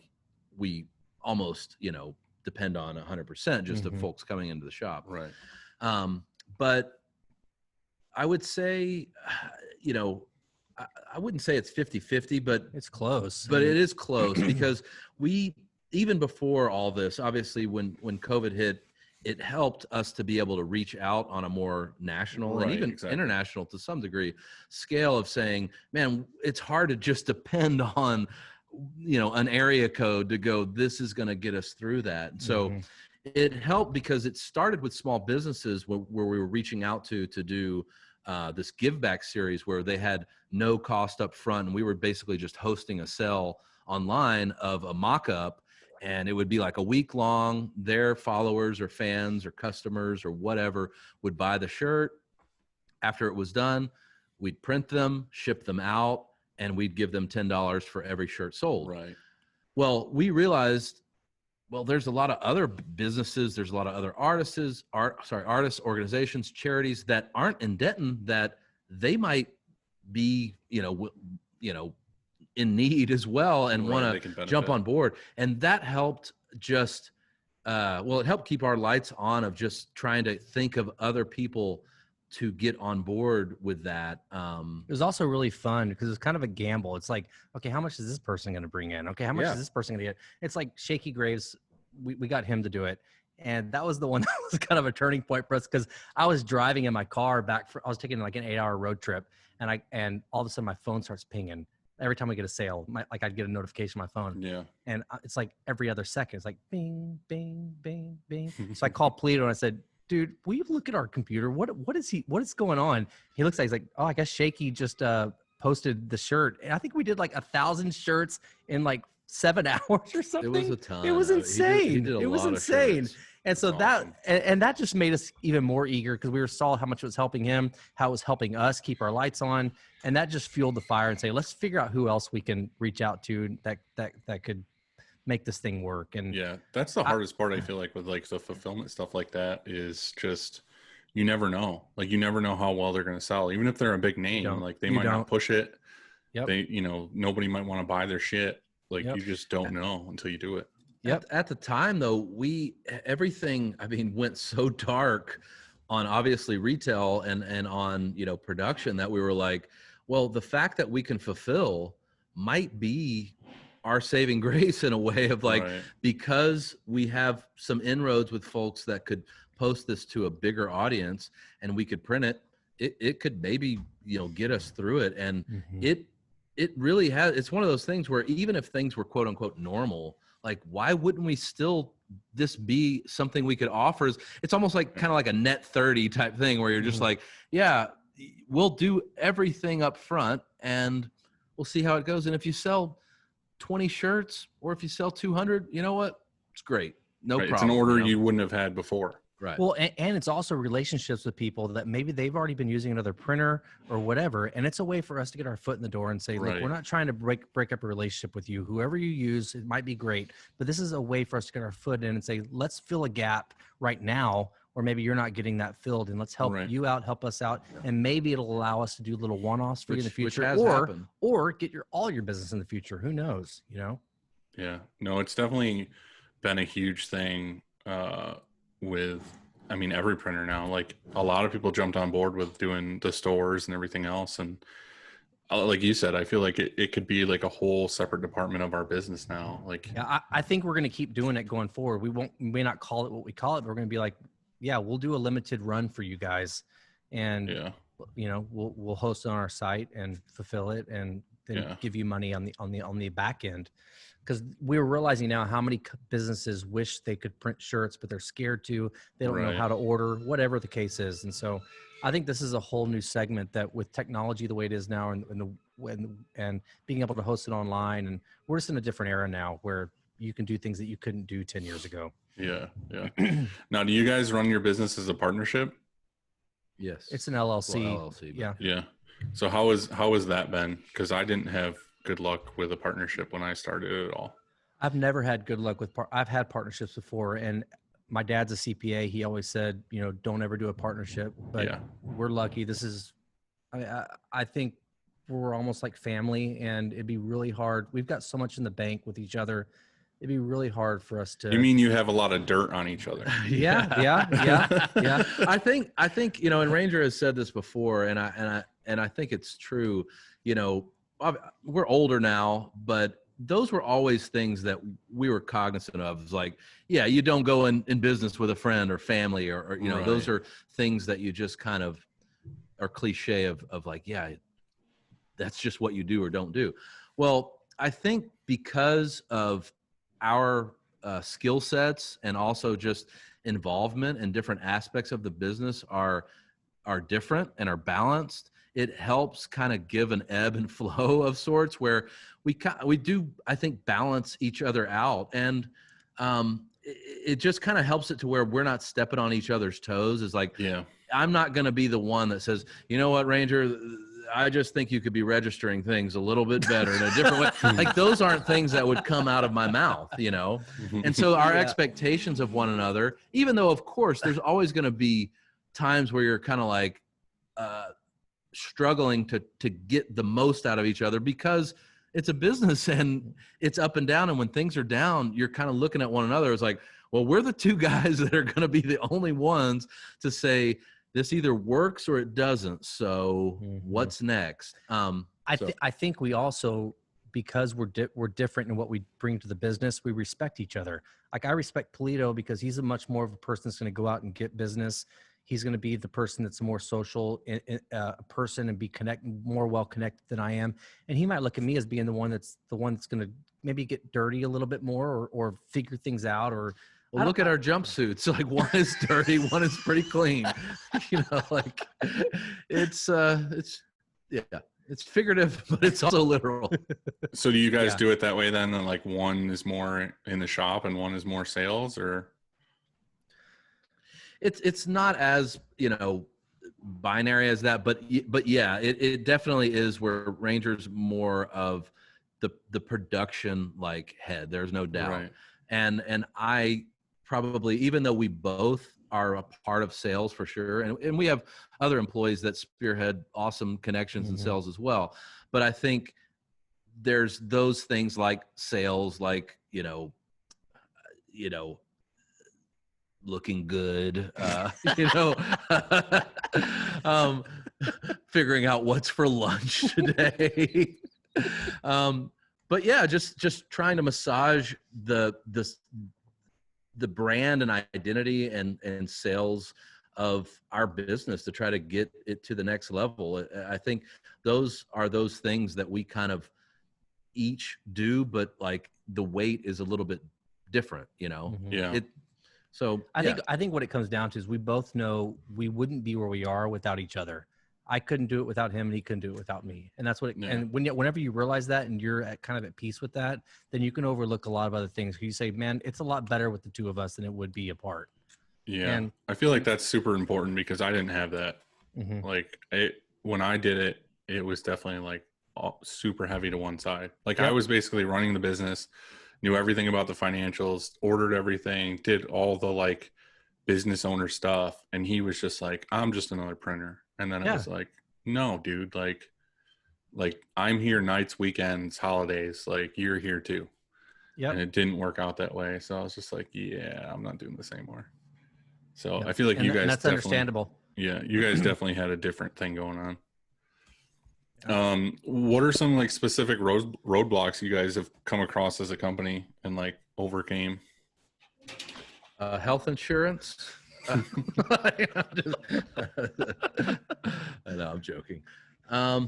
we almost, depend on 100% just of folks coming into the shop. Right. But I would say, I wouldn't say it's 50-50, but it's close. But it is close because even before all this, obviously when COVID hit, it helped us to be able to reach out on a more national and even international, to some degree, scale of saying, man, it's hard to just depend on, an area code to go, this is going to get us through that. And so it helped because it started with small businesses where we were reaching out to do this give back series where they had no cost up front. And we were basically just hosting a sale online of a mock-up. And it would be like a week long. Their followers or fans or customers or whatever would buy the shirt. After it was done, we'd print them, ship them out, and we'd give them $10 for every shirt sold. Right. Well, we realized, there's a lot of other businesses. There's a lot of other artists, organizations, charities that aren't in Denton that they might be, in need as well and want to jump on board. And that helped just, it helped keep our lights on of just trying to think of other people to get on board with that. It was also really fun because it's kind of a gamble. It's like, okay, how much is this person going to bring in? Okay, how much is this person going to get? It's like Shaky Graves. We got him to do it. And that was the one that was kind of a turning point for us because I was driving in my car I was taking like an 8-hour road trip and all of a sudden my phone starts pinging. Every time we get a sale, I'd get a notification on my phone. Yeah. And it's like every other second. It's like bing, bing, bing, bing. So I called Pulido and I said, dude, will you look at our computer? What is going on? He looks like, he's like, oh, I guess Shaky just posted the shirt. And I think we did like 1,000 shirts in like 7 hours or something. It was a ton. It was insane. He did it was insane. And so that just made us even more eager because we saw how much it was helping him, how it was helping us keep our lights on. And that just fueled the fire and say, let's figure out who else we can reach out to that could make this thing work. And yeah, that's the hardest part. I feel like with like the fulfillment stuff like that is just, you never know. Like you never know how well they're going to sell, even if they're a big name. Like they might not push it. Yep. They, you know, nobody might want to buy their shit. Like you just don't know until you do it. Yep. At the time though, everything, I mean, went so dark on obviously retail and on, you know, production that we were like, well, the fact that we can fulfill might be our saving grace in a way of like, because we have some inroads with folks that could post this to a bigger audience and we could print it, it could maybe, you know, get us through it. And it really has, it's one of those things where even if things were quote unquote normal, like why wouldn't we still this be something we could offer? It's almost like kind of like a net 30 type thing where you're just like, yeah, we'll do everything up front and we'll see how it goes. And if you sell 20 shirts or if you sell 200, you know what? It's great. No problem. It's an order you wouldn't have had before. Right. Well, and it's also relationships with people that maybe they've already been using another printer or whatever. And it's a way for us to get our foot in the door and say, look, we're not trying to break up a relationship with you. Whoever you use, it might be great, but this is a way for us to get our foot in and say, let's fill a gap right now, or maybe you're not getting that filled, and let's help you out, help us out. And maybe it'll allow us to do little one-offs for you in the future, or get all your business in the future. Who knows, you know? Yeah, no, it's definitely been a huge thing with, I mean, every printer now. Like a lot of people jumped on board with doing the stores and everything else. And like you said, I feel like it could be like a whole separate department of our business now. Like, yeah, I think we're going to keep doing it going forward. We may not call it what we call it, but we're going to be like, yeah, we'll do a limited run for you guys. And, you know, we'll host it on our site and fulfill it and then give you money on the back end. Because we're realizing now how many businesses wish they could print shirts, but they're scared to. They don't know how to order, whatever the case is. And so I think this is a whole new segment that with technology the way it is now and being able to host it online, and we're just in a different era now where you can do things that you couldn't do 10 years ago. Yeah, yeah. Now, do you guys run your business as a partnership? Yes. It's an LLC. Well, LLC, yeah. Yeah. So how has that been? Because I didn't have good luck with a partnership when I started it all. I've never had good luck with I've had partnerships before, and my dad's a CPA. He always said, you know, don't ever do a partnership, but we're lucky. This is, I think we're almost like family, and it'd be really hard. We've got so much in the bank with each other. It'd be really hard for us to. You mean you have a lot of dirt on each other? Yeah. I think, you know, and Ranger has said this before, and I think it's true. You know, we're older now, but those were always things that we were cognizant of. It's like, yeah, you don't go in business with a friend or family or you know, those are things that you just kind of are cliche of like, yeah, that's just what you do or don't do. Well, I think because of our skill sets and also just involvement in different aspects of the business are different and are balanced. It helps kind of give an ebb and flow of sorts where we do, I think, balance each other out. And it just kind of helps it to where we're not stepping on each other's toes. It's like, I'm not going to be the one that says, you know what, Ranger, I just think you could be registering things a little bit better in a different way. Like those aren't things that would come out of my mouth, you know? And so our expectations of one another, even though of course there's always going to be times where you're kind of like, struggling to get the most out of each other because it's a business and it's up and down. And when things are down, you're kind of looking at one another. It's like, well, we're the two guys that are going to be the only ones to say this either works or it doesn't. So what's next? I think we also, because we're different in what we bring to the business, we respect each other. Like I respect Pulido because he's a much more of a person that's going to go out and get business. He's going to be the person that's a more social person and be more well connected than I am. And he might look at me as being the one that's going to maybe get dirty a little bit more or figure things out. Or well, look at our jumpsuits. Like one is dirty, one is pretty clean. You know, like it's figurative, but it's also literal. So do you guys do it that way then? And like one is more in the shop and one is more sales, or? It's not as, you know, binary as that, but yeah, it definitely is where Ranger's more of the production like head. There's no doubt. Right. And I probably, even though we both are a part of sales for sure, and we have other employees that spearhead awesome connections in sales as well. But I think there's those things like sales, like, looking good, figuring out what's for lunch today. But yeah, just trying to massage the brand and identity and sales of our business to try to get it to the next level. I think those are those things that we kind of each do, but like the weight is a little bit different, Yeah. So I think what it comes down to is we both know we wouldn't be where we are without each other. I couldn't do it without him, and he couldn't do it without me. And that's what. And whenever you realize that, and you're kind of at peace with that, then you can overlook a lot of other things. You say, "Man, it's a lot better with the two of us than it would be apart." Yeah, and I feel like that's super important because I didn't have that. Like when I did it, it was definitely like super heavy to one side. Like I was basically running the business, knew everything about the financials, ordered everything, did all the like business owner stuff, and he was just like, "I'm just another printer." And then it was like, "No, dude, like I'm here nights, weekends, holidays, like you're here too." Yeah. And it didn't work out that way. So I was just like, yeah, I'm not doing this anymore. So I feel like you guys, that's understandable. Yeah. You guys definitely had a different thing going on. What are some like specific roadblocks you guys have come across as a company and like overcame? Health insurance. I know, I'm joking. I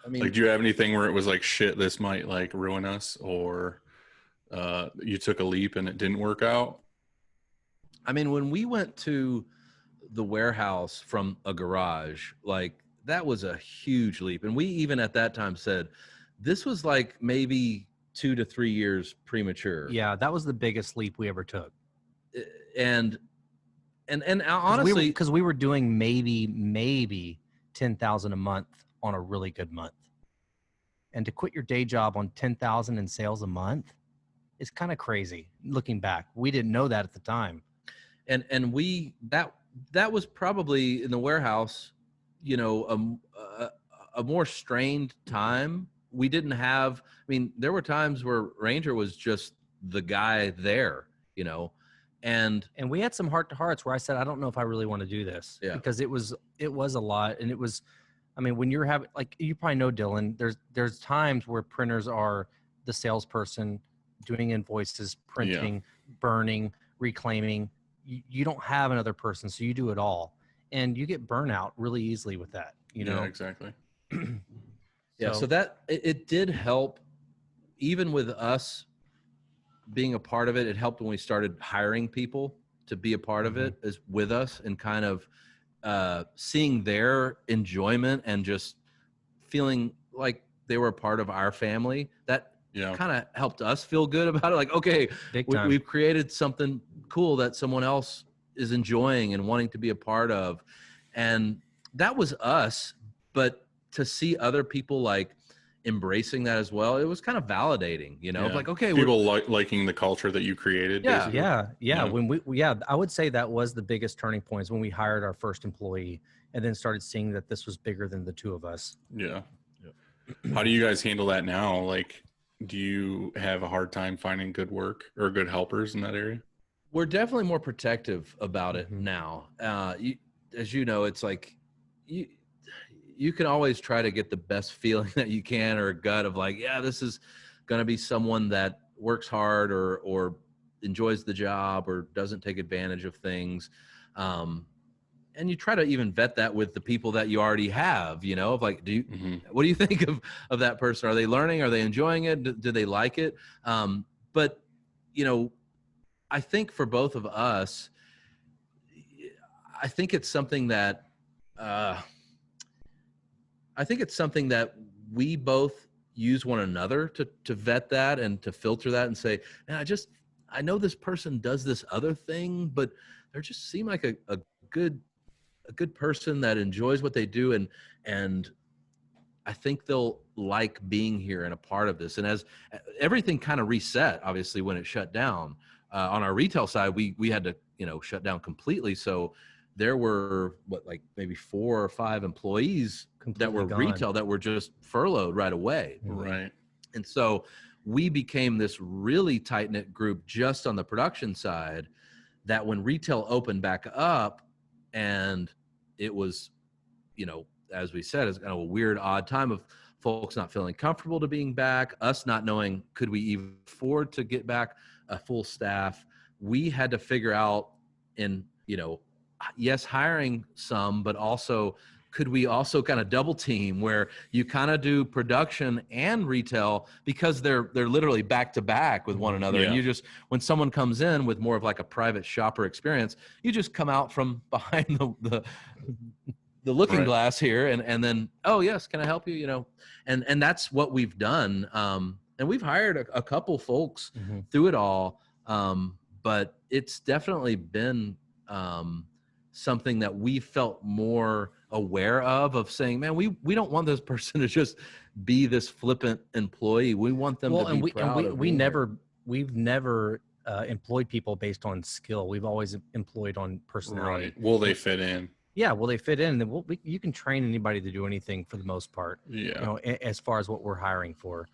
mean, like, do you have anything where it was like, shit, this might like ruin us, or you took a leap and it didn't work out? I mean, when we went to the warehouse from a garage, like that was a huge leap. And we even at that time said, this was like maybe 2 to 3 years premature. Yeah. That was the biggest leap we ever took. And honestly, because we were doing maybe 10,000 a month on a really good month, and to quit your day job on 10,000 in sales a month is kind of crazy. Looking back, we didn't know that at the time, and we that was probably in the warehouse, a more strained time. We didn't have. I mean, there were times where Ranger was just the guy there, And we had some heart to hearts where I said, I don't know if I really want to do this, because it was a lot. And it was, I mean, when you're having, like, you probably know, Dylan, there's times where printers are the salesperson doing invoices, printing, burning, reclaiming. You don't have another person. So you do it all, and you get burnout really easily with that, Yeah, exactly. So that it did help, even with us being a part of it. It helped when we started hiring people to be a part of it as with us, and kind of seeing their enjoyment and just feeling like they were a part of our family. That kind of helped us feel good about it. Like, okay, we've created something cool that someone else is enjoying and wanting to be a part of. And that was us. But to see other people like embracing that as well, it was kind of validating, like, okay, people liking the culture that you created. Yeah. When I would say that was the biggest turning points when we hired our first employee, and then started seeing that this was bigger than the two of us. How do you guys handle that now? Like, do you have a hard time finding good work or good helpers in that area? We're definitely more protective about it now. As you know, it's like you can always try to get the best feeling that you can, or a gut of like, yeah, this is going to be someone that works hard or enjoys the job or doesn't take advantage of things. And you try to even vet that with the people that you already have, of like, what do you think of that person? Are they learning? Are they enjoying it? Do they like it? But, I think for both of us, I think it's something that, we both use one another to vet that and to filter that and say, man, I know this person does this other thing, but they just seem like a good person that enjoys what they do. And I think they'll like being here and a part of this. And as everything kind of reset, obviously, when it shut down, on our retail side, we had to, shut down completely. So there were like maybe 4 or 5 employees that were gone. retail that were just furloughed right away. Right. And so we became this really tight knit group just on the production side, that when retail opened back up, and it was, as we said, it's kind of a weird, odd time of folks not feeling comfortable to being back, us not knowing, could we even afford to get back a full staff? We had to figure out, yes, hiring some, but also could we also kind of double team where you kind of do production and retail, because they're literally back to back with one another. Yeah. And you just, when someone comes in with more of like a private shopper experience, you just come out from behind the looking glass here and then, oh yes, can I help you? And that's what we've done. And we've hired a couple folks through it all. But it's definitely been something that we felt more aware of saying, man, we don't want this person to just be this flippant employee. We want them to be proud of we've never employed people based on skill. We've always employed on personality. Right. Will they fit in? Yeah, will they fit in? And then you can train anybody to do anything for the most part. Yeah. As far as what we're hiring for.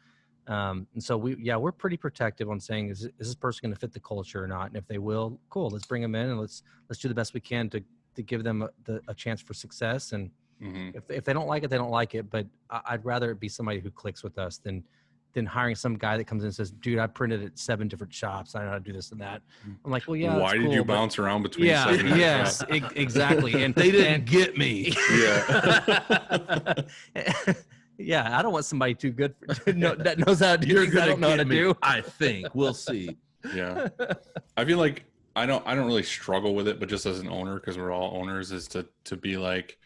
And so we're pretty protective on saying, is this person going to fit the culture or not? And if they will, cool, let's bring them in and let's do the best we can to give them a chance for success. And if they don't like it, they don't like it. But I'd rather it be somebody who clicks with us than hiring some guy that comes in and says, dude, I printed at 7 different shops. I know how to do this and that. I'm like, well, yeah. Why did you bounce around between? Yeah. 7 Yes. Exactly. And they didn't get me. Yeah. Yeah, I don't want somebody too good that knows how to do things I don't know how to do. I think we'll see. Yeah, I feel like I don't really struggle with it, but just as an owner, because we're all owners, is to be like,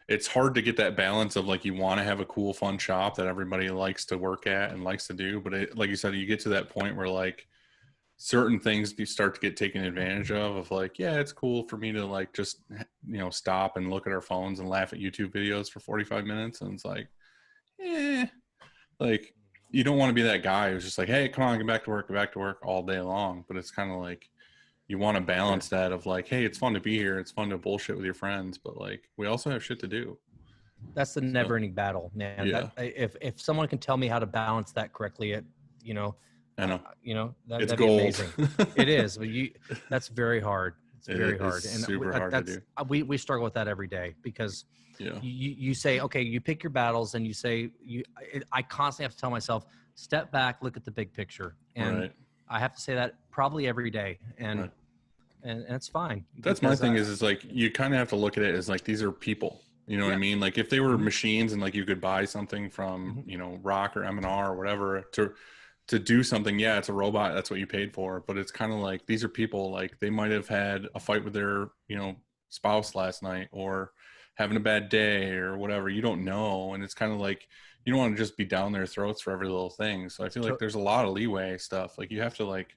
it's hard to get that balance of like, you want to have a cool, fun shop that everybody likes to work at and likes to do, but like you said, you get to that point where like certain things you start to get taken advantage of like, yeah, it's cool for me to like just stop and look at our phones and laugh at YouTube videos for 45 minutes, and it's like, like you don't want to be that guy who's just like, hey, come on, get back to work all day long. But it's kind of like, you want to balance that of like, hey, it's fun to be here, it's fun to bullshit with your friends, but like we also have shit to do. That's the never-ending battle, man. Yeah. If someone can tell me how to balance that correctly, I know. That'd gold. be amazing. It is, but that's very hard. It's very hard, and super hard to do. We struggle with that every day, because you say, okay, you pick your battles, and you say, I constantly have to tell myself, step back, look at the big picture, and I have to say that probably every day, and it's fine. That's my thing is like, you kind of have to look at it as like, these are people. You know what I mean? Like if they were machines and like you could buy something from Rock or M&R or whatever to do something, yeah, it's a robot, that's what you paid for. But it's kind of like, these are people, like they might have had a fight with their spouse last night, or having a bad day or whatever. You don't know. And it's kind of like, you don't want to just be down their throats for every little thing. So I feel like there's a lot of leeway stuff. Like you have to like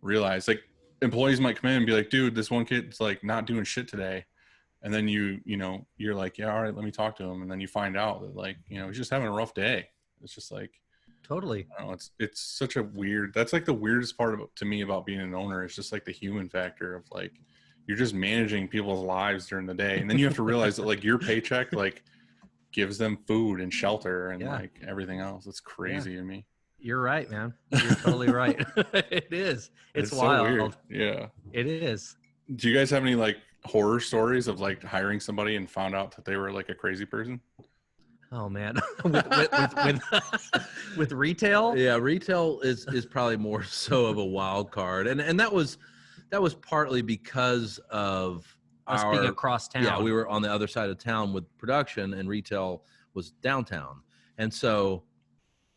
realize, like employees might come in and be like, dude, this one kid's like not doing shit today. And then you're like, yeah, all right, let me talk to him. And then you find out that like, he's just having a rough day. It's just like, totally. I don't know, it's such a weird, that's like the weirdest part to me about being an owner. It's just like the human factor of like, you're just managing people's lives during the day. And then you have to realize that like your paycheck, like gives them food and shelter and like everything else. It's crazy to me. You're right, man. You're totally right. It is. It's wild. So weird. Yeah. It is. Do you guys have any like horror stories of like hiring somebody and found out that they were like a crazy person? Oh man, with retail? Yeah, retail is probably more so of a wild card, and that was partly because of us being across town. Yeah, we were on the other side of town with production, and retail was downtown, and so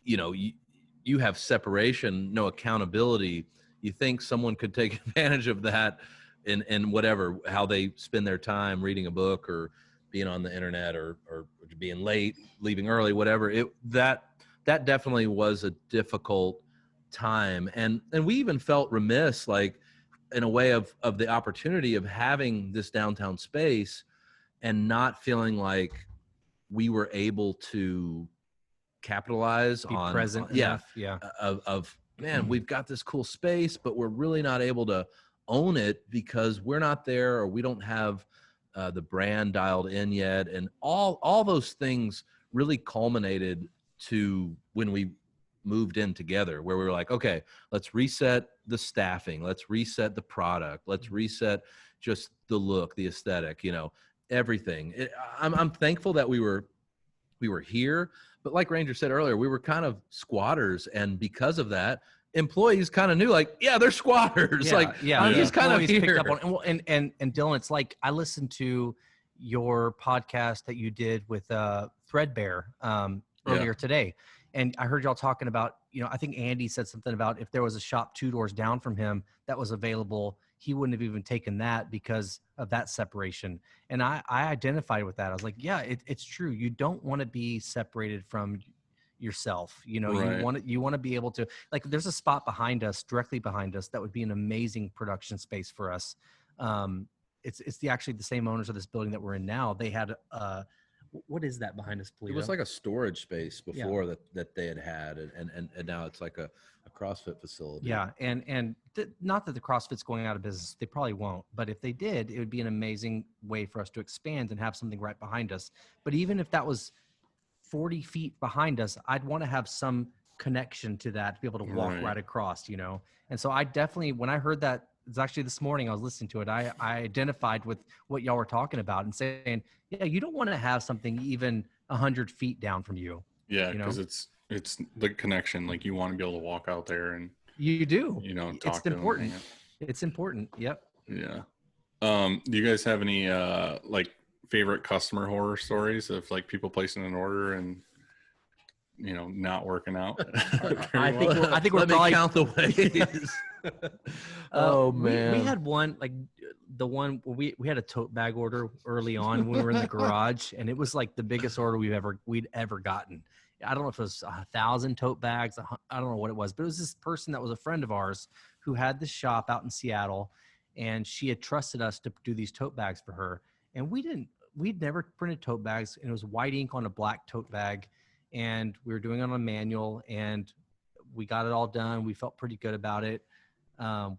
you have separation, no accountability. You think someone could take advantage of that in whatever, how they spend their time reading a book or being on the internet or being late, leaving early, whatever. That definitely was a difficult time. And we even felt remiss, like in a way of the opportunity of having this downtown space and not feeling like we were able to capitalize Be on present enough, enough, man, we've got this cool space, but we're really not able to own it because we're not there, or we don't have the brand dialed in yet. And all those things really culminated to when we moved in together, where we were like, okay, let's reset the staffing, let's reset the product, let's reset just the look, the aesthetic, everything. I'm thankful that we were here, but like Ranger said earlier, we were kind of squatters, and because of that, employees kind of knew, like, yeah, they're squatters. I'm just kind of here. Picked up on, and Dylan, it's like I listened to your podcast that you did with Threadbare earlier today, and I heard y'all talking about, I think Andy said something about if there was a shop 2 doors down from him that was available, he wouldn't have even taken that because of that separation. And I identified with that. I was like, yeah, it's true. You don't want to be separated from yourself. Right. You want to be able to, like, there's a spot directly behind us that would be an amazing production space for us. It's actually the same owners of this building that we're in now. They had what is that behind us, Pulido? It was like a storage space before that they had, and now it's like a CrossFit facility. Yeah, and not that the CrossFit's going out of business. They probably won't. But if they did, it would be an amazing way for us to expand and have something right behind us. But even if that was 40 feet behind us, I'd want to have some connection to that to be able to walk right across, And so I definitely, when I heard that, it's actually this morning I was listening to it, I identified with what y'all were talking about and saying, yeah, you don't want to have something even 100 feet down from you. Yeah, because it's the connection. Like, you want to be able to walk out there and you do. Talk it's to important. them. It's important. Yep. Yeah. Do you guys have any like favorite customer horror stories of like people placing an order and not working out? I think we're Let probably me count the ways. Oh man, we had one, like the one where we had a tote bag order early on when we were in the garage, and it was like the biggest order we'd ever gotten. I don't know if it was 1,000 tote bags. I don't know what it was, but it was this person that was a friend of ours who had this shop out in Seattle, and she had trusted us to do these tote bags for her. And we'd never printed tote bags, and it was white ink on a black tote bag, and we were doing it on a manual, and we got it all done. We felt pretty good about it.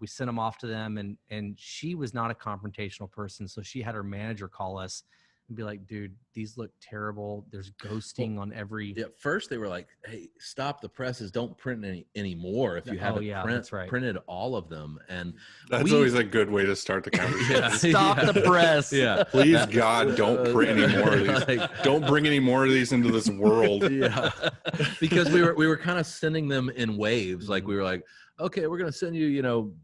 We sent them off to them, and she was not a confrontational person. So she had her manager call us and be like, dude, these look terrible. There's ghosting on every. Yeah, first they were like, hey, stop the presses. Don't print any more if you haven't printed all of them. And that's always a good way to start the conversation. Stop the press. Yeah. Please, God, don't print any more of these. Like, don't bring any more of these into this world. Yeah. Because we were kind of sending them in waves. Like, we were like, okay, we're going to send you,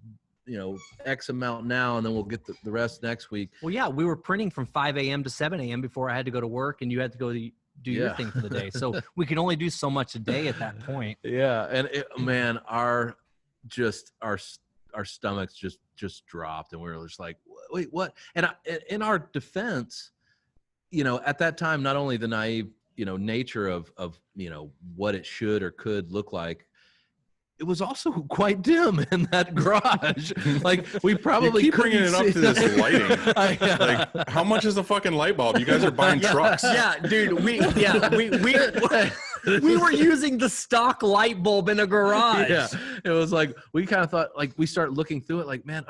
X amount now, and then we'll get the rest next week. Well, yeah, we were printing from 5 a.m. to 7 a.m. before I had to go to work, and you had to go do your thing for the day. So we could only do so much a day at that point. Yeah. And our stomachs just dropped, and we were just like, wait, what? And in our defense, at that time, not only the naive, nature of what it should or could look like, it was also quite dim in that garage. Like, we probably keep bringing it up to this lighting. Like, how much is a fucking light bulb? You guys are buying trucks. Yeah, dude. We were using the stock light bulb in a garage. Yeah, it was like, we kind of thought, like, we start looking through it, like, man,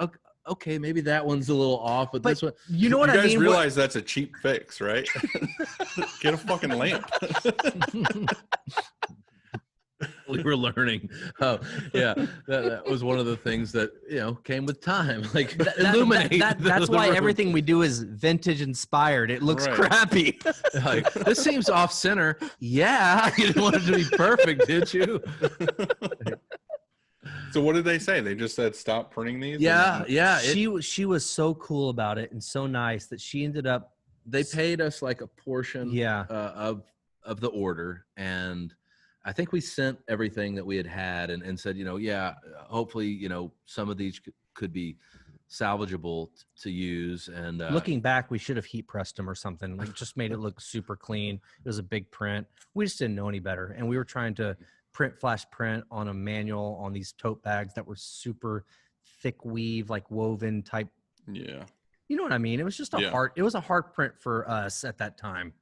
okay, maybe that one's a little off, but this one. You know what I mean? You guys realize that's a cheap fix, right? Get a fucking lamp. We were learning. Oh, yeah, that was one of the things that came with time. Like, illuminate. That's why everything we do is vintage inspired. It looks crappy. Like, this seems off center. Yeah, you didn't want it to be perfect, did you? So what did they say? They just said stop printing these. Yeah. She was so cool about it and so nice that she ended up. They paid us like a portion. Of the order, and I think we sent everything that we had and said, hopefully, some of these could be salvageable to use. And looking back, we should have heat pressed them or something, like just made it look super clean. It was a big print. We just didn't know any better. And we were trying to flash print on a manual on these tote bags that were super thick weave, like woven type. Yeah. You know what I mean? It was just it was a hard print for us at that time.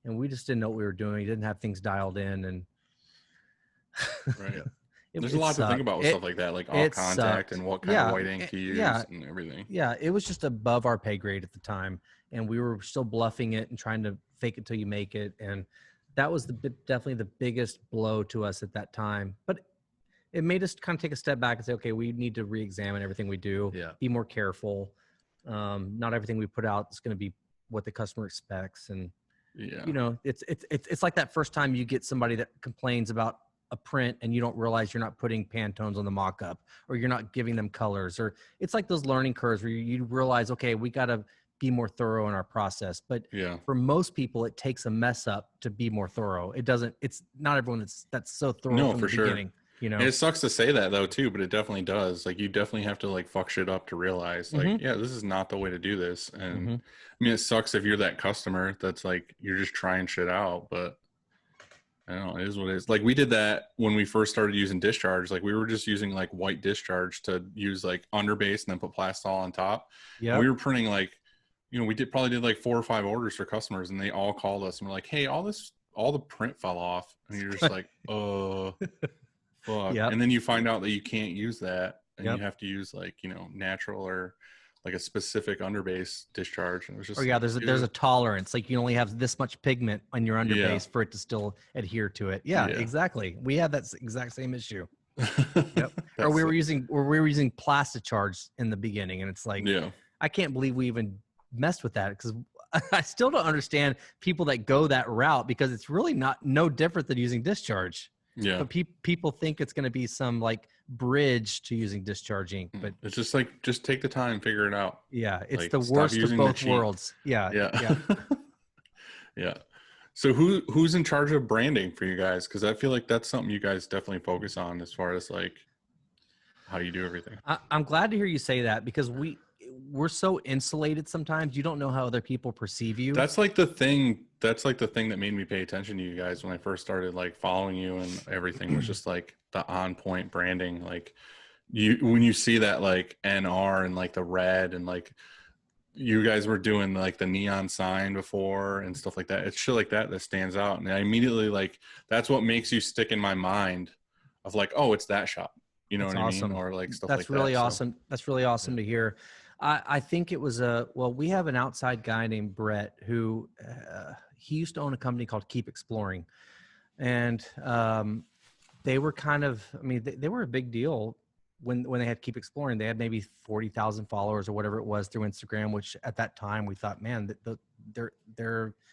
And we just didn't know what we were doing. We didn't have things dialed in. And Right. There's a lot to think about with stuff like that, like all contact and what kind of white ink to use and everything. Yeah, it was just above our pay grade at the time, and we were still bluffing it and trying to fake it till you make it, and that was definitely the biggest blow to us at that time. But it made us kind of take a step back and say, okay, we need to re-examine everything we do, be more careful. Not everything we put out is going to be what the customer expects, and you know, it's like that first time you get somebody that complains about a print and you don't realize you're not putting Pantones on the mock-up, or you're not giving them colors, or it's like those learning curves where you realize, okay, we got to be more thorough in our process. But for most people, it takes a mess up to be more thorough. It's not everyone that's so thorough from the beginning. You know, and it sucks to say that though too, but it definitely does. Like, you definitely have to like fuck shit up to realize like, this is not the way to do this. And I mean, it sucks if you're that customer that's like, you're just trying shit out, but I don't know, it is what it is. Like, we did that when we first started using discharge. Like, we were just using like white discharge to use like underbase and then put plastol on top. Yeah. We were printing like, you know, we probably did like 4 or 5 orders for customers, and they all called us and were like, hey, all the print fell off. And you're just like, fuck. Yep. And then you find out that you can't use that, and you have to use like, you know, natural or like a specific underbase discharge. And it was just there's a tolerance. Like, you only have this much pigment on your underbase for it to still adhere to it. Yeah, exactly. We had that exact same issue. Or we were using Plasticharge in the beginning, and it's like, I can't believe we even messed with that, because I still don't understand people that go that route, because it's really no different than using discharge. Yeah. But people think it's going to be some like bridge to using discharge ink, but it's just like, just take the time, figure it out. Yeah. It's like, the worst of both worlds. Yeah. Yeah. Yeah. So who's in charge of branding for you guys? Cause I feel like that's something you guys definitely focus on as far as like how you do everything. I'm glad to hear you say that, because we're so insulated sometimes. You don't know how other people perceive you. That's like the thing that made me pay attention to you guys when I first started like following you, and everything was just like the on point branding. Like, when you see that like NR and like the red, and like you guys were doing like the neon sign before and stuff like that. It's shit like that stands out. And I immediately, like, that's what makes you stick in my mind of like, oh, it's that shop. You know what I mean? Or like stuff like that. That's really awesome. That's really awesome to hear. I think it was we have an outside guy named Brett who he used to own a company called Keep Exploring, and they were kind of, I mean, they were a big deal when they had Keep Exploring. They had maybe 40,000 followers or whatever it was through Instagram, which at that time we thought, man,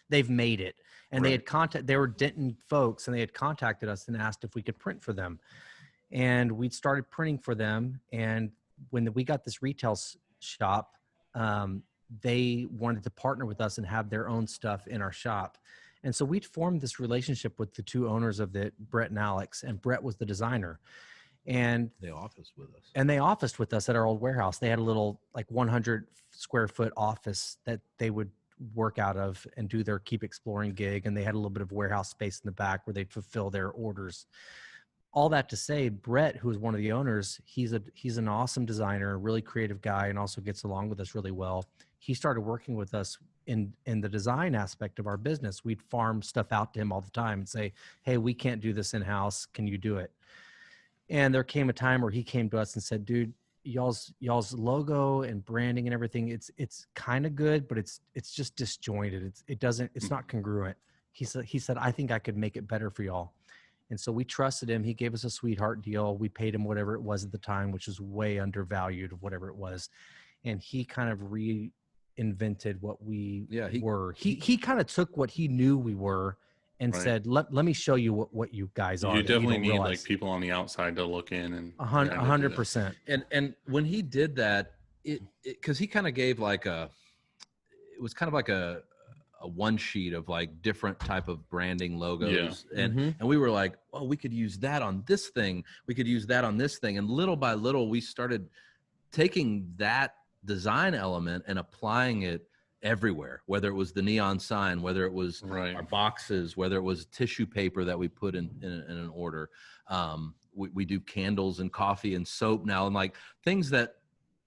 they've made it. And they were Denton folks, and they had contacted us and asked if we could print for them, and we'd started printing for them. And when we got this retail shop, they wanted to partner with us and have their own stuff in our shop. And so we'd formed this relationship with the two owners of it, Brett and Alex, and Brett was the designer. And they officed with us. And they officed with us at our old warehouse. They had a little like 100 square foot office that they would work out of and do their Keep Exploring gig. And they had a little bit of warehouse space in the back where they'd fulfill their orders. All that to say, Brett, who is one of the owners, he's an awesome designer, a really creative guy, and also gets along with us really well. He started working with us in the design aspect of our business. We'd farm stuff out to him all the time and say, hey, we can't do this in-house. Can you do it? And there came a time where he came to us and said, dude, y'all's logo and branding and everything, it's kind of good, but it's just disjointed. It's not congruent. He said, I think I could make it better for y'all. And so we trusted him. He gave us a sweetheart deal. We paid him whatever it was at the time, which was way undervalued of whatever it was. And he kind of reinvented what we were. He kind of took what he knew we were and said, let me show you what you guys are. You definitely need like people on the outside to look in and 100%. And when he did that, because he kind of gave like it was kind of like a one sheet of like different type of branding logos. And we were like, well, we could use that on this thing. We could use that on this thing. And little by little, we started taking that design element and applying it everywhere, whether it was the neon sign, whether it was our boxes, whether it was tissue paper that we put in an order. We do candles and coffee and soap now, and like things that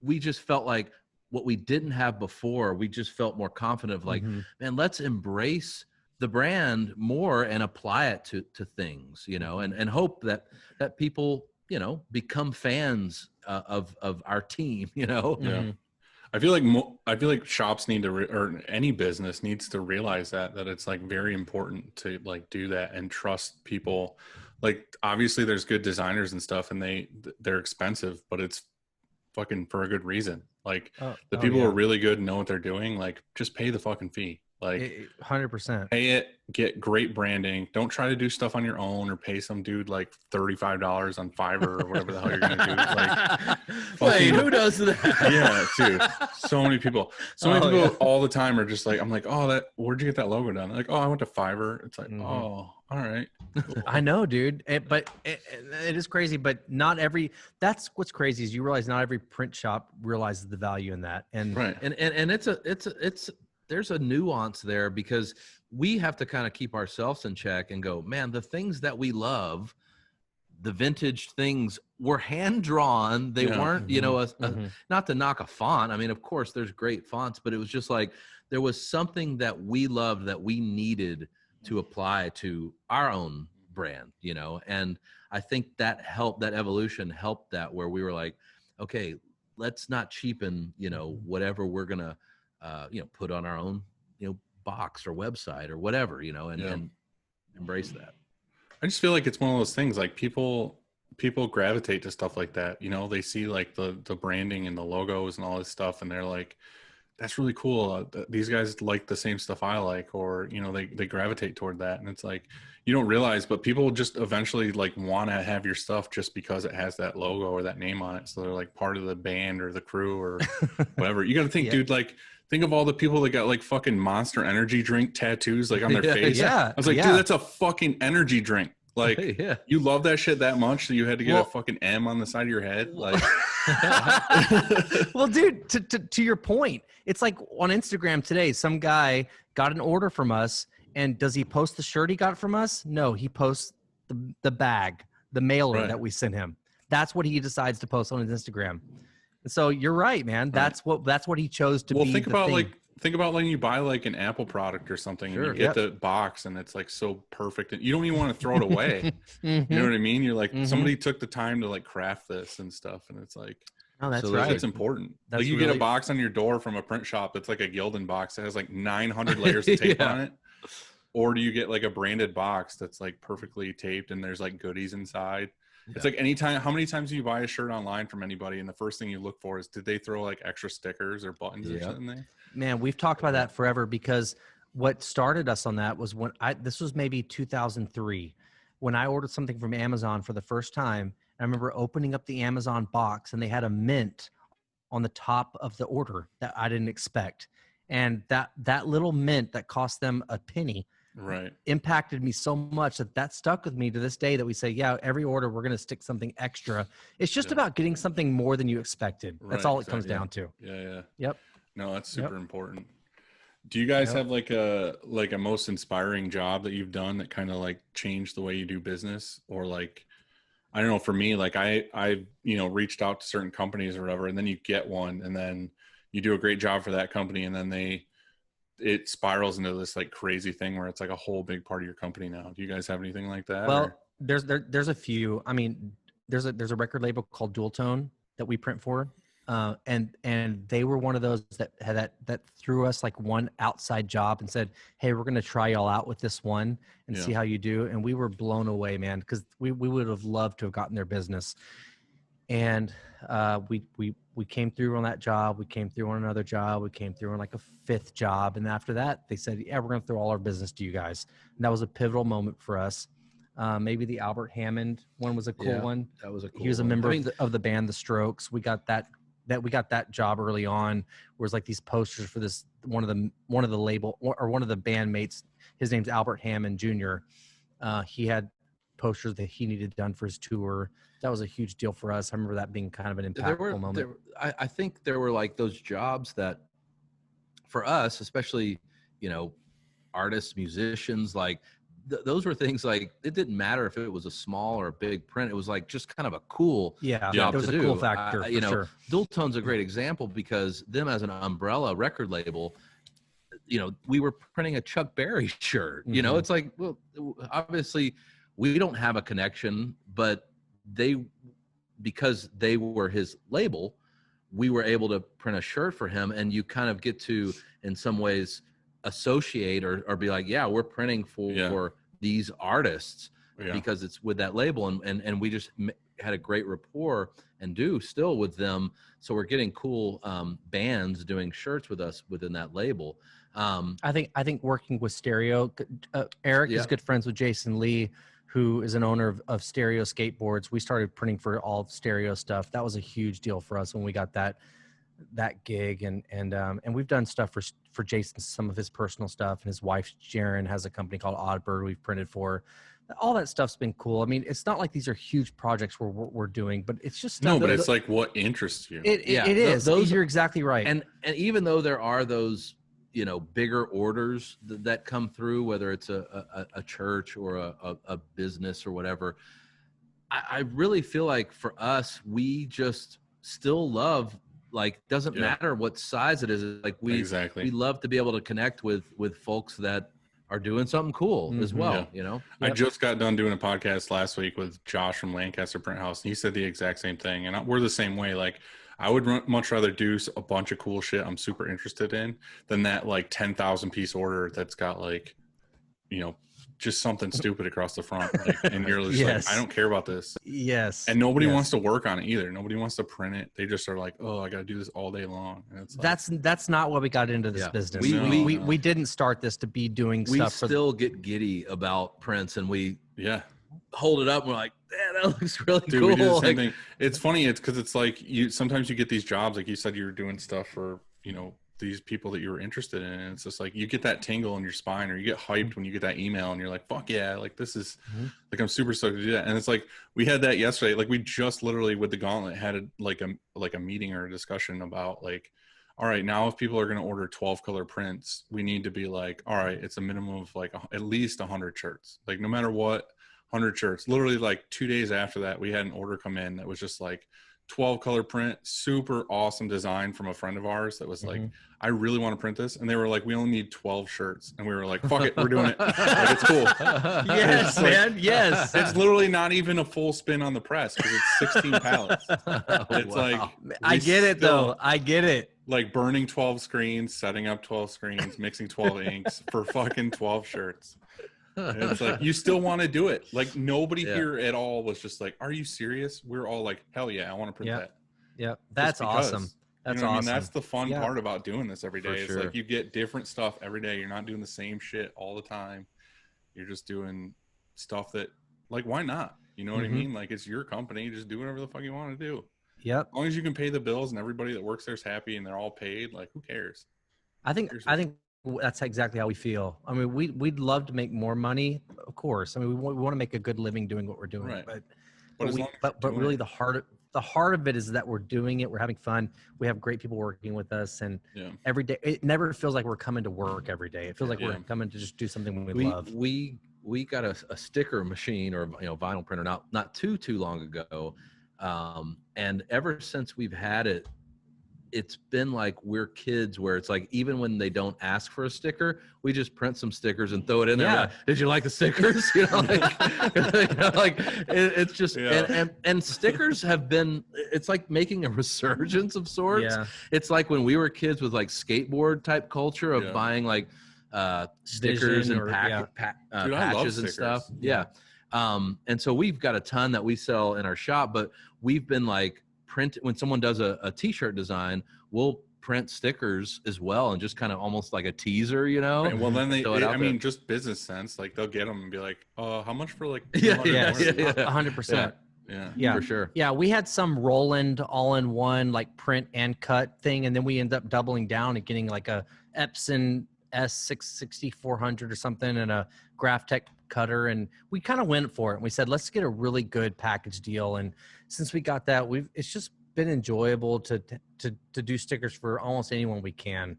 we just felt like what we didn't have before. We just felt more confident of like, man, let's embrace the brand more and apply it to things, you know, and hope that people, you know, become fans of our team, you know? Yeah. I feel like shops need to, or any business needs to realize that it's like very important to like do that and trust people. Like obviously there's good designers and stuff and they're expensive, but it's fucking for a good reason. Like the people who are really good and know what they're doing, like just pay the fucking fee. Like 100%. Pay it, get great branding. Don't try to do stuff on your own or pay some dude like $35 on Fiverr or whatever the hell you're gonna do. Like, wait, who does that? Yeah, dude. So many people. So many people all the time are just like, I'm like, oh, where'd you get that logo done? They're like, oh, I went to Fiverr. It's like, oh, all right. Cool. I know, dude. But it is crazy. But not every. That's what's crazy is you realize not every print shop realizes the value in that. And right. And it's there's a nuance there because we have to kind of keep ourselves in check and go, man, the things that we love, the vintage things were hand drawn. They weren't, you know, not to knock a font. I mean, of course there's great fonts, but it was just like, there was something that we loved that we needed to apply to our own brand, you know? And I think that helped, that evolution helped that, where we were like, okay, let's not cheapen, you know, whatever we're going to, you know, put on our own, you know, box or website or whatever, you know, and embrace that. I just feel like it's one of those things, like people gravitate to stuff like that. You know, they see like the branding and the logos and all this stuff, and they're like, that's really cool. These guys like the same stuff I like, or, you know, they gravitate toward that. And it's like, you don't realize, but people just eventually like want to have your stuff just because it has that logo or that name on it. So they're like part of the band or the crew or whatever. You got to think, dude, like, think of all the people that got like fucking Monster Energy drink tattoos like on their face. Yeah. I was like, dude, that's a fucking energy drink. Like, you love that shit that much that you had to get a fucking M on the side of your head. Like, well, dude, to your point, it's like on Instagram today, some guy got an order from us, and does he post the shirt he got from us? No, he posts the bag, the mailer that we sent him. That's what he decides to post on his Instagram. So you're right, man. That's what he chose to be. Well, think about when you buy like an Apple product or something and you get the box and it's like so perfect and you don't even want to throw it away. You know what I mean? You're like, somebody took the time to like craft this and stuff, and it's like, oh, that's right. It's important. That's like you get a box on your door from a print shop that's like a Gildan box that has like 900 layers of tape on it. Or do you get like a branded box that's like perfectly taped and there's like goodies inside? It's like how many times do you buy a shirt online from anybody and the first thing you look for is, did they throw like extra stickers or buttons or something there? Man, we've talked about that forever, because what started us on that was when this was maybe 2003 when I ordered something from Amazon for the first time. I remember opening up the Amazon box and they had a mint on the top of the order that I didn't expect. And that little mint that cost them a penny impacted me so much that stuck with me to this day, that we say, every order we're going to stick something extra. It's just about getting something more than you expected. That's all it comes down to. Yep. No, that's super important. Do you guys have like a most inspiring job that you've done that kind of like changed the way you do business? Or like, I don't know, for me, like I you know, reached out to certain companies or whatever, and then you get one and then you do a great job for that company, and then it spirals into this like crazy thing where it's like a whole big part of your company now. Do you guys have anything like that? Well, there's a few. I mean, there's a record label called Dual Tone that we print for. And they were one of those that threw us like one outside job and said, hey, we're going to try y'all out with this one and see how you do. And we were blown away, man, because we would have loved to have gotten their business. And we came through on that job. We came through on another job. We came through on like a fifth job. And after that, they said, we're going to throw all our business to you guys. And that was a pivotal moment for us. Maybe the Albert Hammond one was a cool one. That was a cool one. He was a member of the band The Strokes. We got that job early on, where it's like these posters for this one of the label or one of the bandmates. His name's Albert Hammond Jr. He had posters that he needed done for his tour. That was a huge deal for us. I remember that being kind of an impactful moment. I think there were like those jobs that, for us, especially, you know, artists, musicians, like those were things like, it didn't matter if it was a small or a big print. It was like just kind of a cool job it was to a do. Cool factor. You know, Dual Tone's a great example because them as an umbrella record label, we were printing a Chuck Berry shirt. It's like, well, obviously we don't have a connection, but because they were his label, we were able to print a shirt for him, and you kind of get to, in some ways, associate or be like, yeah, we're printing for these artists because it's with that label, and we just had a great rapport and do still with them. So we're getting cool bands doing shirts with us within that label. I think working with Stereo, Eric is good friends with Jason Lee, who is an owner of Stereo Skateboards. We started printing for all Stereo stuff. That was a huge deal for us when we got that gig, and we've done stuff for Jason, some of his personal stuff, and his wife Sharon has a company called Oddbird we've printed for. All that stuff's been cool. I mean, it's not like these are huge projects we're doing, but it's just no. But it's like what interests you. It is. Those, you're exactly right. And even though there are those bigger orders that come through, whether it's a church or a business or whatever, I really feel like for us, we just still love, like, doesn't matter what size it is. Like we love to be able to connect with folks that are doing something cool as well. I just got done doing a podcast last week with Josh from Lancaster Print House, and he said the exact same thing. And we're the same way. Like, I would much rather do a bunch of cool shit I'm super interested in than that like 10,000 piece order that's got like, just something stupid across the front. Like, and you're just like, I don't care about this. Yes. And nobody wants to work on it either. Nobody wants to print it. They just are like, oh, I got to do this all day long. And it's like, that's not what we got into this business. We didn't start this to be doing stuff. We still get giddy about prints, and we hold it up and we're like, man, that looks really cool. We do the same thing. It's funny. It's because it's like sometimes you get these jobs, like you said, you're doing stuff for, these people that you were interested in. And it's just like, you get that tingle in your spine, or you get hyped when you get that email and you're like, fuck yeah. Like, this is like, I'm super stoked to do that. And it's like, we had that yesterday. Like, we just literally with the Gauntlet had a meeting or a discussion about like, all right, now if people are going to order 12 color prints, we need to be like, all right, it's a minimum of like at least 100 shirts. Like, no matter what, 100 shirts. Literally like 2 days after that, we had an order come in that was just like 12 color print, super awesome design from a friend of ours that was like, I really want to print this. And they were like, we only need 12 shirts. And we were like, fuck it, we're doing it. Like, it's cool. Yes, it's man. Like, yes. It's literally not even a full spin on the press because it's 16 pallets. It's like, I get it though. I get it. Like burning 12 screens, setting up 12 screens, mixing 12 inks for fucking 12 shirts. And it's like, you still want to do it. Like, nobody here at all was just like, are you serious? We're all like, hell yeah, I want to print that. Yeah, that's awesome. That's awesome. I mean, that's the fun part about doing this every day. It's like, you get different stuff every day. You're not doing the same shit all the time. You're just doing stuff that, like, why not? You know what I mean? Like, it's your company. You just do whatever the fuck you want to do. Yep. As long as you can pay the bills and everybody that works there is happy and they're all paid, like, who cares? I think that's exactly how we feel. I mean, we'd love to make more money, of course. I mean, we want to make a good living doing what we're doing, right. but really the heart of it is that we're doing it. We're having fun. We have great people working with us, and every day it never feels like we're coming to work every day. It feels like we're coming to just do something we love. We got a sticker machine or vinyl printer not too long ago, and ever since we've had it, it's been like we're kids, where it's like, even when they don't ask for a sticker, we just print some stickers and throw it in there. Like, did you like the stickers? It's just, and stickers have been, it's like making a resurgence of sorts. Yeah. It's like when we were kids with like skateboard type culture of buying like stickers and patches and stuff. Yeah. And so we've got a ton that we sell in our shop, but we've been like, when someone does a t-shirt design, we'll print stickers as well, and just kind of almost like a teaser, Right. Well, then just business sense, like they'll get them and be like, how much for like 100%. Yeah, for sure. Yeah, we had some Roland all-in-one like print and cut thing, and then we end up doubling down and getting like a Epson S660-400 or something and a Graphtec cutter, and we kind of went for it. And we said, let's get a really good package deal. And since we got that, it's just been enjoyable to do stickers for almost anyone we can.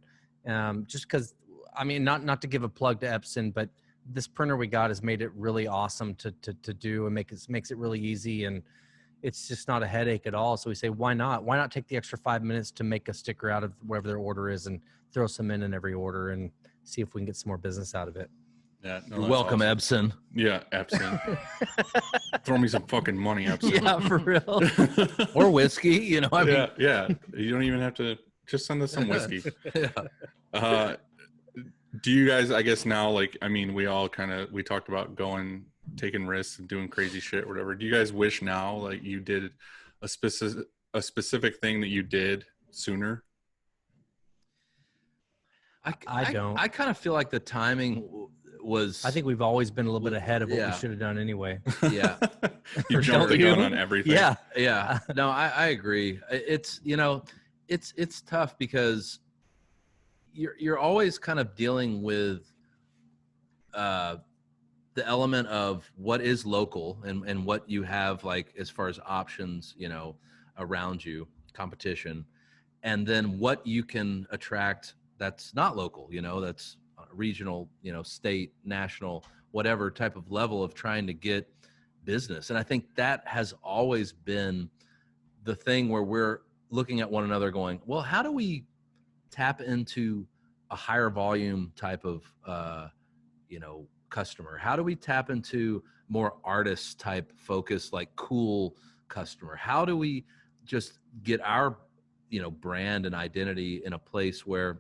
Just because, I mean, not to give a plug to Epson, but this printer we got has made it really awesome to do, and makes it really easy, and it's just not a headache at all. So we say, why not take the extra 5 minutes to make a sticker out of whatever their order is and throw some in every order and see if we can get some more business out of it. Yeah, you're welcome, awesome. Ebsen. Yeah, Ebsen. Throw me some fucking money, Ebsen. Yeah, for real. Or whiskey, you know. I mean, yeah. You don't even have to. Just send us some whiskey. Yeah. Do you guys? I guess now, like, I mean, we talked about taking risks and doing crazy shit, or whatever. Do you guys wish now, like, you did a specific thing that you did sooner? I don't. I kind of feel like the timing was. I think we've always been a little bit ahead of what we should have done anyway. Yeah. You jumped the gun on everything. Yeah. Yeah. No, I agree. It's, you know, it's tough because you're always kind of dealing with the element of what is local and what you have, like, as far as options, you know, around you, competition, and then what you can attract that's not local, you know, that's regional, you know, state, national, whatever type of level of trying to get business. And I think that has always been the thing where we're looking at one another going, well, how do we tap into a higher volume type of, you know, customer? How do we tap into more artist type focus, like cool customer? How do we just get our, you know, brand and identity in a place where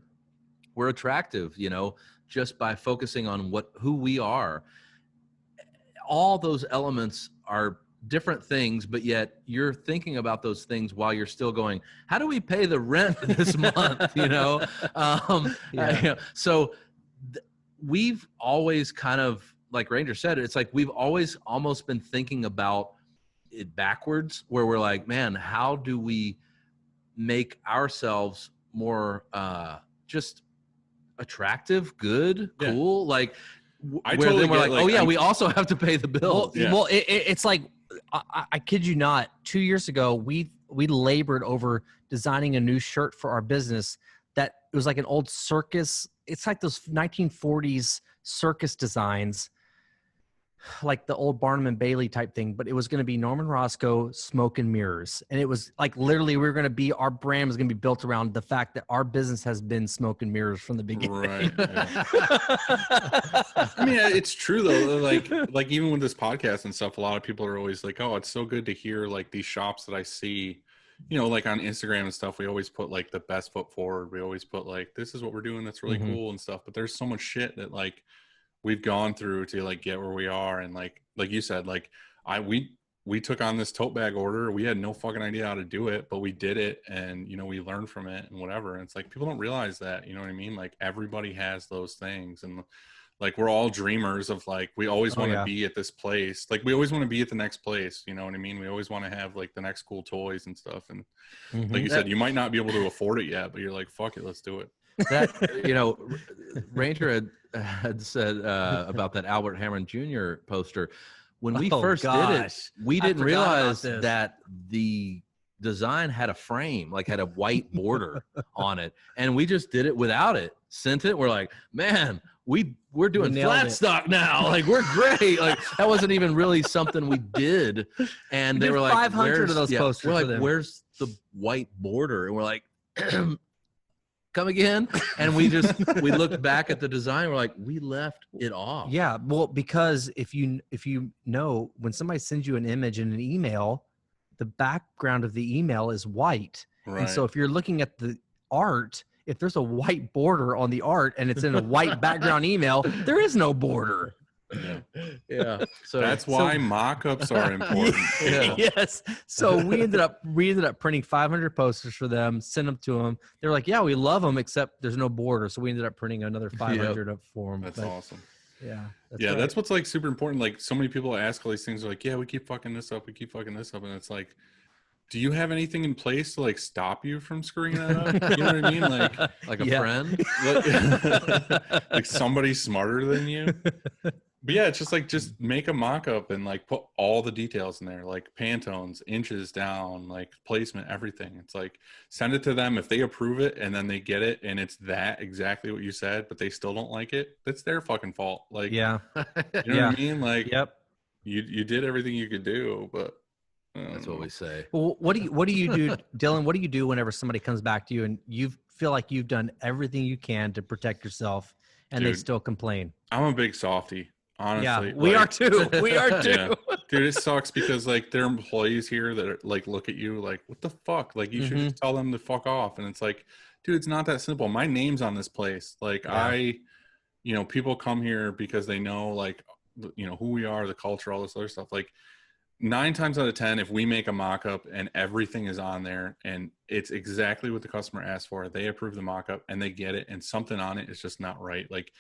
we're attractive, you know, just by focusing on who we are? All those elements are different things, but yet you're thinking about those things while you're still going, how do we pay the rent this month? You know? So we've always kind of, like Ranger said, it's like we've always almost been thinking about it backwards, where we're like, man, how do we make ourselves more just attractive, good, cool? Like, I totally we're like, like, oh yeah, we also have to pay the bills. Well, it's like, I kid you not, 2 years ago, we labored over designing a new shirt for our business that it was like an old circus. It's like those 1940s circus designs, like the old Barnum and Bailey type thing, but it was going to be Norman Roscoe, smoke and mirrors. And it was like, literally, our brand was going to be built around the fact that our business has been smoke and mirrors from the beginning. Right. Yeah. I mean, it's true though. Like even with this podcast and stuff, a lot of people are always like, oh, it's so good to hear like these shops that I see, you know, like on Instagram and stuff. We always put like the best foot forward. We always put like, this is what we're doing that's really cool and stuff. But there's so much shit that like we've gone through to like get where we are. And like you said, like we took on this tote bag order. We had no fucking idea how to do it, but we did it. And, you know, we learned from it and whatever. And it's like, people don't realize that, you know what I mean? Like everybody has those things. And like, we're all dreamers of like, we always want to be at this place. Like we always want to be at the next place. You know what I mean? We always want to have like the next cool toys and stuff. And like you said, you might not be able to afford it yet, but you're like, fuck it, let's do it. That, you know, Ranger had said about that Albert Hammond Jr. poster. When we first did it, we didn't realize that the design had a frame, like had a white border on it. And we just did it without it, sent it. We're like, man, we're doing flat stock now. Like, we're great. Like, that wasn't even really something we did. And they were like, 500 of those posters. We're like, where's the white border? And we're like, come again. And we looked back at the design. We're like, we left it off. Yeah. Well, because if you know, when somebody sends you an image in an email, the background of the email is white. Right. And so if you're looking at the art, if there's a white border on the art and it's in a white background email, there is no border. Yeah. So that's why mock-ups are important. Yes. So we ended up printing 500 posters for them, sent them to them. They're like, yeah, we love them, except there's no border. So we ended up printing another 500 up for them. That's awesome. Yeah. That's what's like super important. Like so many people ask all these things. They're like, yeah, we keep fucking this up. And it's like, do you have anything in place to like stop you from screwing that up? You know what I mean? Like a friend, like somebody smarter than you. But yeah, it's just like, just make a mock-up and like put all the details in there, like Pantones, inches down, like placement, everything. It's like, send it to them. If they approve it and then they get it and it's that exactly what you said, but they still don't like it, that's their fucking fault. Like, you know what I mean? Like, you did everything you could do, but that's what we say. Well, what do you do, Dylan? What do you do whenever somebody comes back to you and you feel like you've done everything you can to protect yourself and they still complain. I'm a big softie, honestly. Yeah, we are too. We are too. Yeah. Dude, it sucks because like there are employees here that are, like look at you like, what the fuck? Like you should just tell them to fuck off. And it's like, dude, it's not that simple. My name's on this place. Like people come here because they know like, who we are, the culture, all this other stuff. Like 9 times out of 10, if we make a mock-up and everything is on there and it's exactly what the customer asked for, they approve the mock-up and they get it, and something on it is just not right. Like,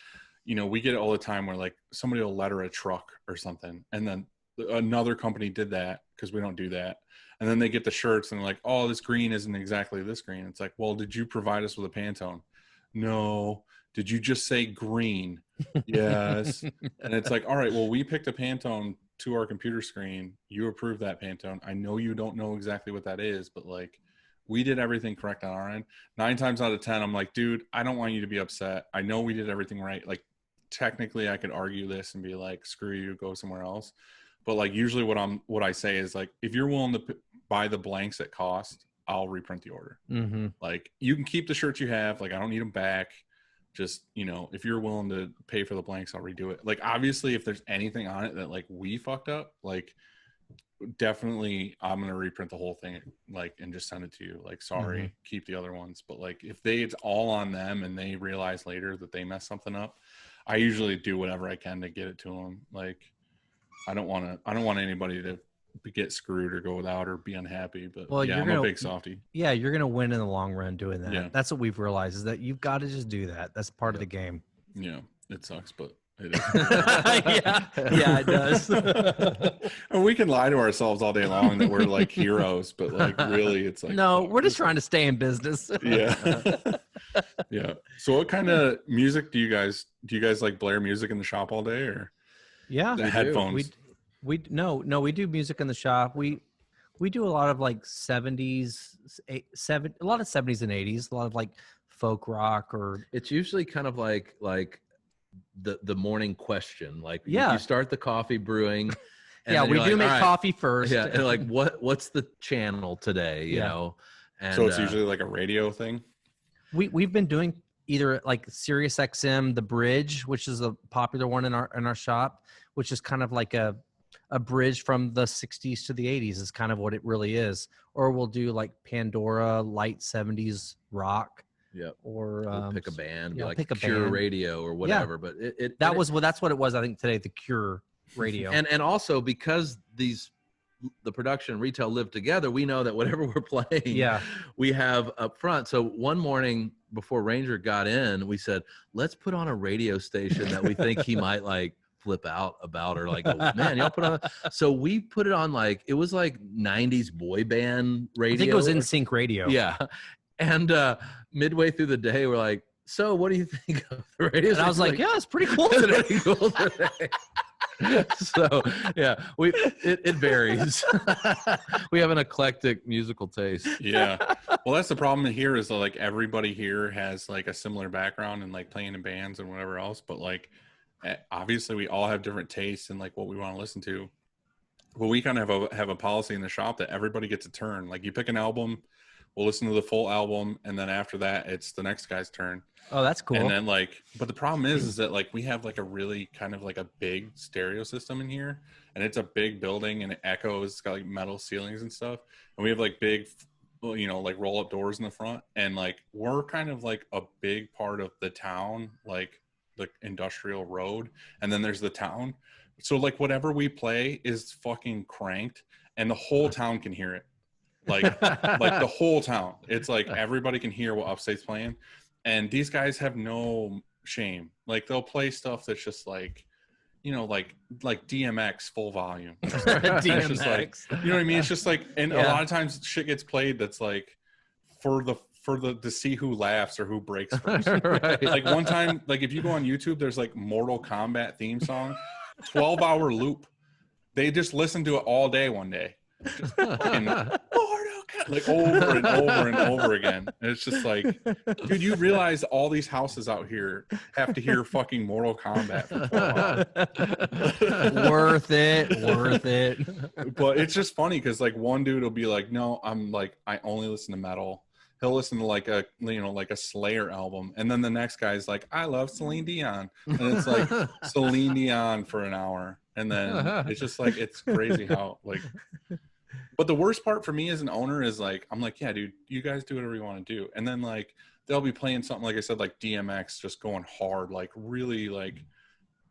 we get it all the time where like somebody will letter a truck or something, and then another company did that because we don't do that. And then they get the shirts and they're like, oh, this green isn't exactly this green. It's like, well, did you provide us with a Pantone? No. Did you just say green? Yes. And it's like, all right, well, we picked a Pantone to our computer screen. You approved that Pantone. I know you don't know exactly what that is, but like we did everything correct on our end. 9 times out of 10, I'm like, dude, I don't want you to be upset. I know we did everything right. Like technically I could argue this and be like, screw you, go somewhere else. But like usually what I say is like, if you're willing to buy the blanks at cost, I'll reprint the order. Like you can keep the shirts you have. Like I don't need them back. Just, if you're willing to pay for the blanks, I'll redo it. Like, obviously, if there's anything on it that, like, we fucked up, like, definitely I'm going to reprint the whole thing, like, and just send it to you. Like, sorry, keep the other ones. But, like, if it's all on them and they realize later that they messed something up, I usually do whatever I can to get it to them. Like, I don't want anybody to get screwed or go without or be unhappy, but I'm a big softie. Yeah, you're gonna win in the long run doing that. Yeah. That's what we've realized, is that you've got to just do that. That's part of the game. Yeah, it sucks, but it is. yeah, it does. And we can lie to ourselves all day long that we're like heroes, but like really it's like, no, we're just trying to stay in business. Yeah. Yeah. So what kind of music do you guys like blare music in the shop all day, or the headphones? We do music in the shop. We do a lot of like 70s, a lot of 70s and 80s, a lot of like folk rock, or it's usually kind of like the morning question. Like you start the coffee brewing. And we do make coffee first. Yeah, and like what's the channel today? You know, and so it's usually like a radio thing. We've been doing either like Sirius XM, The Bridge, which is a popular one in our shop, which is kind of like a bridge from the 60s to the 80s is kind of what it really is. Or we'll do like Pandora, light 70s rock. Yep. Or we'll pick a band, like Cure Radio or whatever. But that's what it was, I think, today, the Cure Radio. And also because the production and retail live together, we know that whatever we're playing, we have up front. So one morning before Ranger got in, we said, let's put on a radio station that we think he might like flip out about, or like, oh, man, y'all put on. So we put it on, like, it was like 90s boy band radio. I think it was NSYNC radio. Yeah. And midway through the day, we're like, so what do you think of the radio? And I was like, yeah, it's pretty cool today. So yeah, it varies. We have an eclectic musical taste. Yeah. Well, that's the problem here, is that like everybody here has like a similar background and like playing in bands and whatever else, but like obviously we all have different tastes and like what we want to listen to. Well, we kind of have a policy in the shop that everybody gets a turn. Like you pick an album, we'll listen to the full album, and then after that it's the next guy's turn. Oh, that's cool. And then like, but the problem is that like we have like a really kind of like a big stereo system in here, and it's a big building and it echoes. It's got like metal ceilings and stuff, and we have like big, like roll up doors in the front, and like we're kind of like a big part of the town, like the industrial road, and then there's the town. So like whatever we play is fucking cranked, and the whole town can hear it. Like the whole town. It's like everybody can hear what Upstate's playing. And these guys have no shame. Like they'll play stuff that's just like, like DMX full volume. DMX. Just like, you know what I mean? It's just like, and a lot of times shit gets played that's like for the to see who laughs or who breaks first. Right. Like one time, like if you go on YouTube, there's like Mortal Kombat theme song, 12-hour loop. They just listened to it all day one day. Just fucking like over and over and over again. And it's just like, dude, you realize all these houses out here have to hear fucking Mortal Kombat for 12 hours. Worth it. But it's just funny because like one dude will be like, no, I'm like, I only listen to metal. he'll listen to like a Slayer album, and then the next guy's like, I love Celine Dion, and it's like Celine Dion for an hour, and then it's just like, it's crazy how like. But the worst part for me as an owner is like, I'm like, yeah, dude, you guys do whatever you want to do, and then like they'll be playing something like I said, like DMX, just going hard, like really like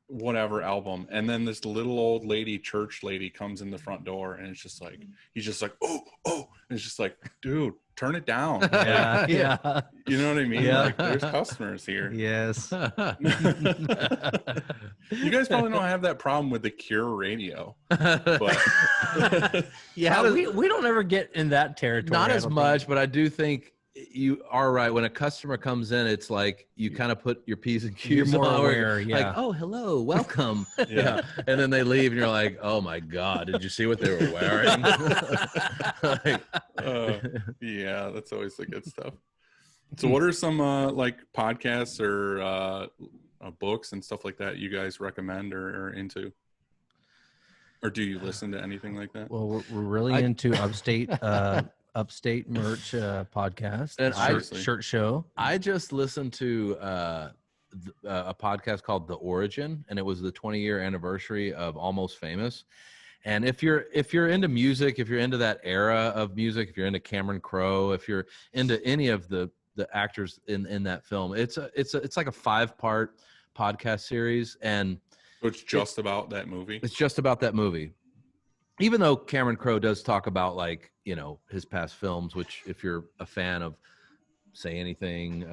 whatever album, and then this little old lady, church lady, comes in the front door, and it's just like, he's just like, oh, and it's just like, dude, turn it down. Yeah, like, yeah. You know what I mean? Yeah. Like, there's customers here. Yes. You guys probably don't have that problem with the Cure radio, but yeah, we don't ever get in that territory. Not as much, but I do think you are right. When a customer comes in, it's like you kind of put your P's and Q's You're more on, aware, yeah. like, oh, hello, welcome. Yeah. And then they leave and you're like, oh my God, did you see what they were wearing? Like, yeah, that's always the good stuff. So what are some like podcasts or books and stuff like that you guys recommend or into? Or do you listen to anything like that? Well, we're really into Upstate Merch podcast and shirt show. I just listened to a podcast called The Origin, and it was the 20-year anniversary of Almost Famous. And if you're into music, if you're into that era of music, if you're into Cameron Crowe, if you're into any of the actors in that film, it's like a 5-part podcast series, and so it's just about that movie. It's just about that movie. Even though Cameron Crowe does talk about, like, you know, his past films, which if you're a fan of Say Anything,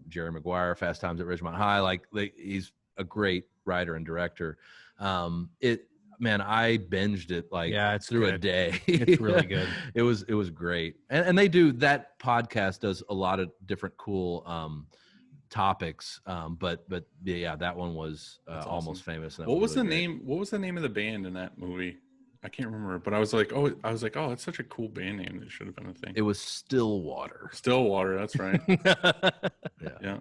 Jerry Maguire, Fast Times at Ridgemont High, like he's a great writer and director. Man, I binged it like through a day. It's really good. It was great. And they do, that podcast does a lot of different cool topics. But yeah, that one was awesome. Almost Famous. What was the name? What was the name of the band in that movie? I can't remember, but I was like, oh, that's such a cool band name. It should have been a thing. It was Stillwater. Stillwater, that's right. Yeah.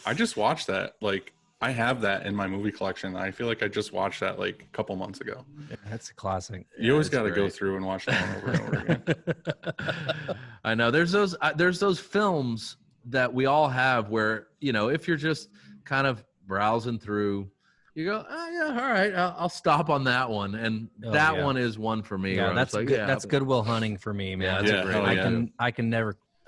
I just watched that. Like, I have that in my movie collection. I feel like I just watched that like a couple months ago. Yeah, that's a classic. You always got to go through and watch that one over and over again. I know there's those films that we all have where, you know, if you're just kind of browsing through, you go, oh yeah, all right, I'll stop on that one, and one is one for me. Yeah, that's like, that's Goodwill Hunting for me, man. Yeah, that's a great. I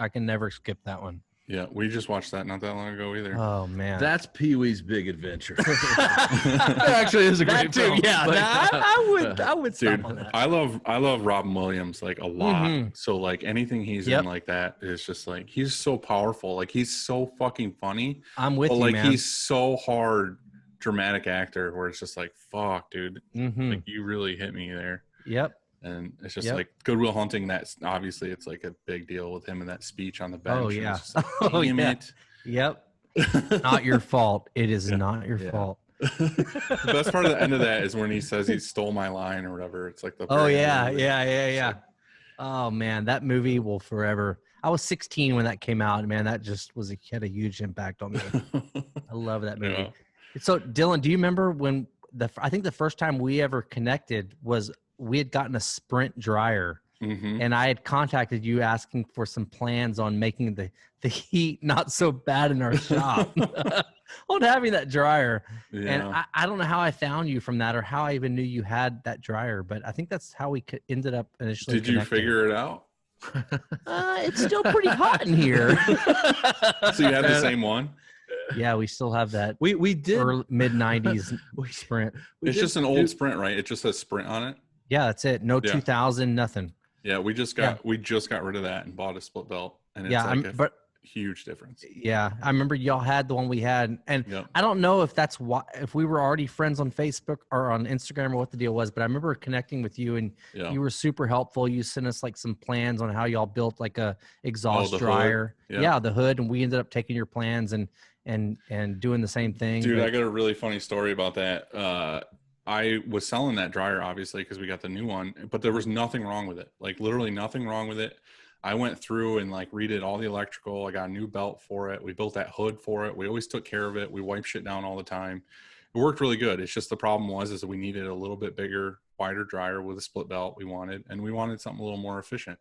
can never skip that one. Yeah, we just watched that not that long ago either. Oh man, that's Pee-wee's Big Adventure. That actually is a great film. Yeah, I would stop on that. I love Robin Williams like a lot. Mm-hmm. So like anything he's in like that is just like, he's so powerful. Like, he's so fucking funny. I'm with you, like, man. He's so hard dramatic actor where it's just like, fuck, dude. Mm-hmm. Like, you really hit me there. Yep. And it's just like Goodwill Hunting. That's obviously, it's like a big deal with him and that speech on the bench. Oh yeah. Like, damn it. Yep. Not your fault. It is not your fault. The best part of the end of that is when he says he stole my line or whatever. It's like the yeah. Oh man, that movie will forever. I was 16 when that came out, man. That just had a huge impact on me. I love that movie. Yeah. So Dylan, do you remember when I think the first time we ever connected was we had gotten a Sprint dryer, and I had contacted you asking for some plans on making the heat not so bad in our shop on having that dryer. Yeah. And I don't know how I found you from that or how I even knew you had that dryer, but I think that's how we ended up initially. Did you figure it out? It's still pretty hot in here. So you have the same one? Yeah, we still have that. We did mid 90s Sprint. It's just an old Sprint, right? It just says Sprint on it. Yeah, that's it. No 2000, nothing. Yeah, we just got rid of that and bought a split belt, and it's huge difference. Yeah, I remember y'all had the one we had, and I don't know if that's why, if we were already friends on Facebook or on Instagram or what the deal was, but I remember connecting with you, and you were super helpful. You sent us like some plans on how y'all built like a exhaust dryer. Yeah, the hood, and we ended up taking your plans and doing the same thing. Dude, I got a really funny story about that. I was selling that dryer, obviously, because we got the new one, but there was nothing wrong with it. Like, literally nothing wrong with it. I went through and like redid all the electrical. I got a new belt for it. We built that hood for it. We always took care of it. We wiped shit down all the time. It worked really good. It's just the problem was that we needed a little bit bigger wider dryer with a split belt we wanted, and we wanted something a little more efficient.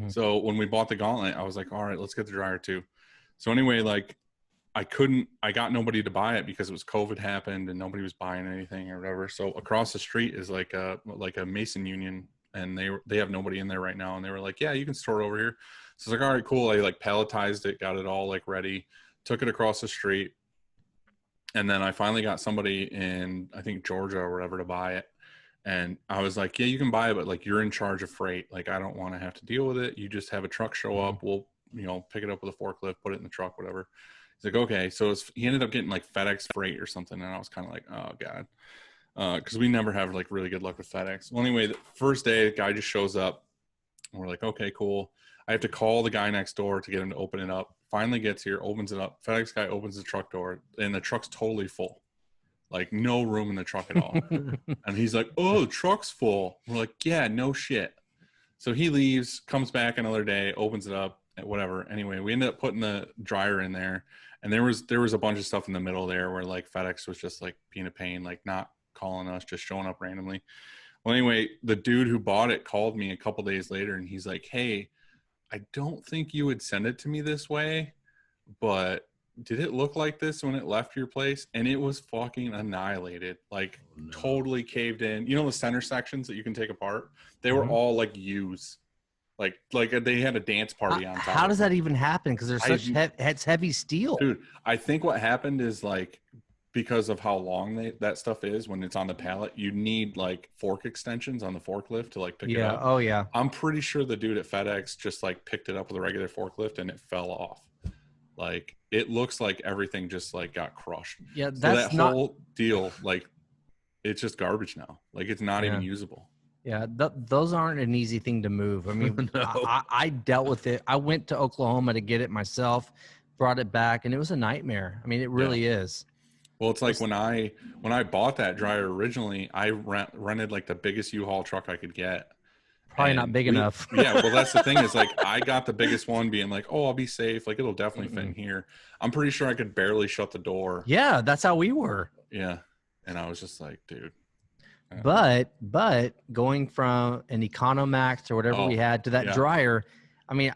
So when we bought the Gauntlet, I was like, all right, let's get the dryer too. So anyway, like I got nobody to buy it because it was COVID happened and nobody was buying anything or whatever. So across the street is like a Mason Union, and they have nobody in there right now. And they were like, yeah, you can store it over here. So I was like, all right, cool. I like palletized it, got it all like ready, took it across the street. And then I finally got somebody in, I think Georgia or whatever, to buy it. And I was like, yeah, you can buy it, but like you're in charge of freight. Like I don't want to have to deal with it. You just have a truck show up. We'll, pick it up with a forklift, put it in the truck, whatever. He's like, okay. So he ended up getting like FedEx freight or something. And I was kind of like, oh God. Cause we never have like really good luck with FedEx. Well, anyway, the first day, the guy just shows up and we're like, okay, cool. I have to call the guy next door to get him to open it up. Finally gets here, opens it up. FedEx guy opens the truck door and the truck's totally full. Like no room in the truck at all. And he's like, oh, the truck's full. We're like, yeah, no shit. So he leaves, comes back another day, opens it up, whatever. Anyway, we ended up putting the dryer in there. And there was a bunch of stuff in the middle there where like FedEx was just like being a pain, like not calling us, just showing up randomly. Well, anyway, the dude who bought it called me a couple days later and he's like, hey, I don't think you would send it to me this way, but did it look like this when it left your place? And it was fucking annihilated, like totally caved in. You know the center sections that you can take apart? They were all like U's. Like they had a dance party on top. How does that even happen? Because there's such it's heavy steel. Dude, I think what happened is like because of how long that stuff is when it's on the pallet, you need like fork extensions on the forklift to like pick it up. Oh yeah. I'm pretty sure the dude at FedEx just like picked it up with a regular forklift and it fell off. Like it looks like everything just like got crushed. Yeah, so that whole deal, like it's just garbage now. Like it's not even usable. Yeah, those aren't an easy thing to move. I mean, I dealt with it. I went to Oklahoma to get it myself, brought it back, and it was a nightmare. I mean, it really is. Well, it's like when I bought that dryer originally, I rented like the biggest U-Haul truck I could get. Probably not big enough. Yeah, well, that's the thing is like I got the biggest one being like, oh, I'll be safe. Like it'll definitely fit in here. I'm pretty sure I could barely shut the door. Yeah, that's how we were. Yeah. And I was just like, dude. But going from an Economax or whatever we had to that dryer, I mean,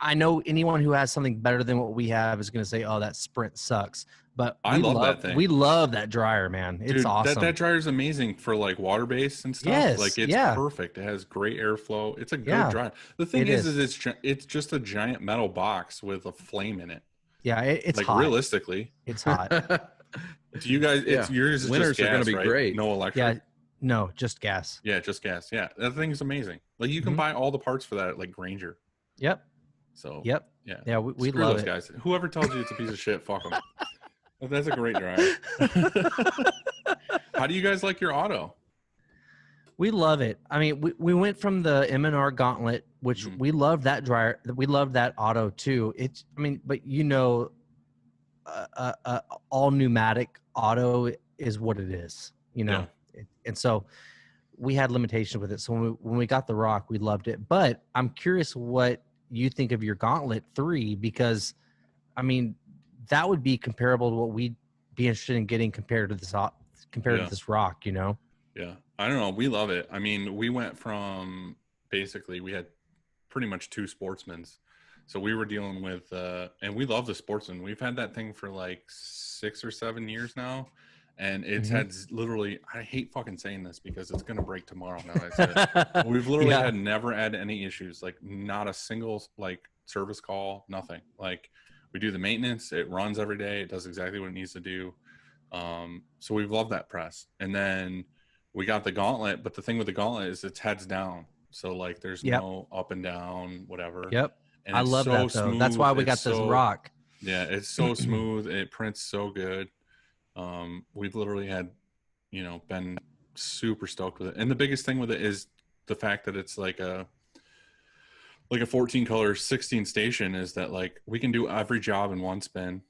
I know anyone who has something better than what we have is going to say, oh, that Sprint sucks. But I love that thing. We love that dryer, man. It's awesome. That dryer is amazing for like water base and stuff. Yes, like it's perfect. It has great airflow. It's a good dryer. The thing is it's just a giant metal box with a flame in it. Yeah, it's like hot. Realistically, it's hot. Do you guys? Yours is Winters just gas, are going to be great. No electric. Yeah, no, just gas. Yeah, just gas. Yeah, that thing is amazing. Like you can buy all the parts for that at like Granger. Yep. So. Yep. Yeah. We Screw love those guys. Whoever tells you it's a piece of shit, fuck them. That's a great dryer. How do you guys like your auto? We love it. I mean, we went from the M&R Gauntlet, which we love that dryer. We love that auto too. But all pneumatic auto is what it is, and so we had limitations with it. So when we got the Rock, we loved it. But I'm curious what you think of your Gauntlet 3, because I mean, that would be comparable to what we'd be interested in getting compared to this Rock, Yeah. I don't know. We love it. I mean, we went from basically we had pretty much 2 Sportsmans. So we were dealing with, and we love the Sportsman. We've had that thing for like 6 or 7 years now. And it's had literally, I hate fucking saying this because it's going to break tomorrow now. I said, we've literally never had any issues, like not a single like service call, nothing. Like we do the maintenance, it runs every day, it does exactly what it needs to do. So we've loved that press. And then we got the Gauntlet, but the thing with the Gauntlet is it's heads down. So like there's no up and down, whatever. Yep. And I love that though. Smooth. That's why we got this Rock. Yeah, it's so smooth. It prints so good. We've literally had, been super stoked with it. And the biggest thing with it is the fact that it's like a 14 color 16 station is that like we can do every job in one spin.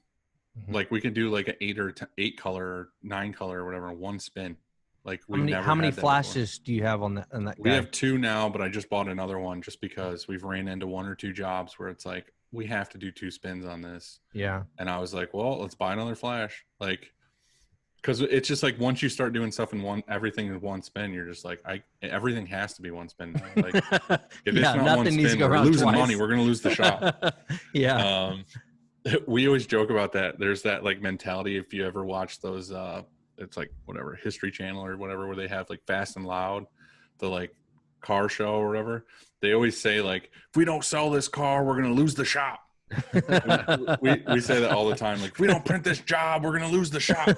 Like we can do like an 8 color or 9 color or whatever in one spin. Like how many flashes do you have on that? We have 2 now, but I just bought another one just because we've ran into 1 or 2 jobs where it's like we have to do 2 spins on this. Yeah. And I was like, well, let's buy another flash. Like Because it's just like once you start doing stuff in everything in one spin, you're just like, everything has to be one spin now. Like, if it's not one spin, we're losing money. We're going to lose the shop. Yeah. We always joke about that. There's that like mentality. If you ever watch those, it's like whatever History Channel or whatever, where they have like Fast and Loud, the like car show or whatever. They always say like, if we don't sell this car, we're going to lose the shop. we say that all the time. Like, if we don't print this job, we're gonna lose the shop.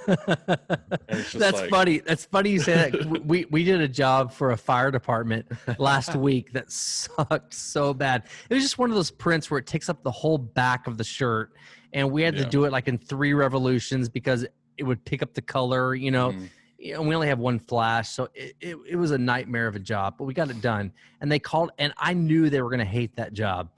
That's funny. That's funny you say that. We did a job for a fire department last week that sucked so bad. It was just one of those prints where it takes up the whole back of the shirt, and we had to do it like in 3 revolutions because it would pick up the color. You know, and we only have one flash, so it was a nightmare of a job. But we got it done, and they called, and I knew they were gonna hate that job.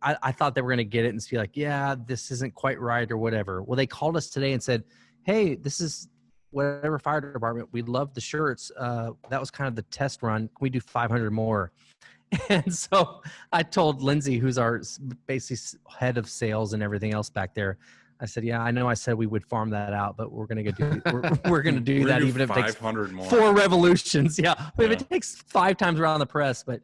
I thought they were going to get it and be like, yeah, this isn't quite right or whatever. Well, they called us today and said, hey, this is whatever fire department. We love the shirts. That was kind of the test run. Can we do 500 more? And so I told Lindsay, who's our basically head of sales and everything else back there, I said, yeah, I know I said we would farm that out, but we're going to do we're going to do that even if it takes 4 revolutions. Yeah. If it takes 5 times around the press, but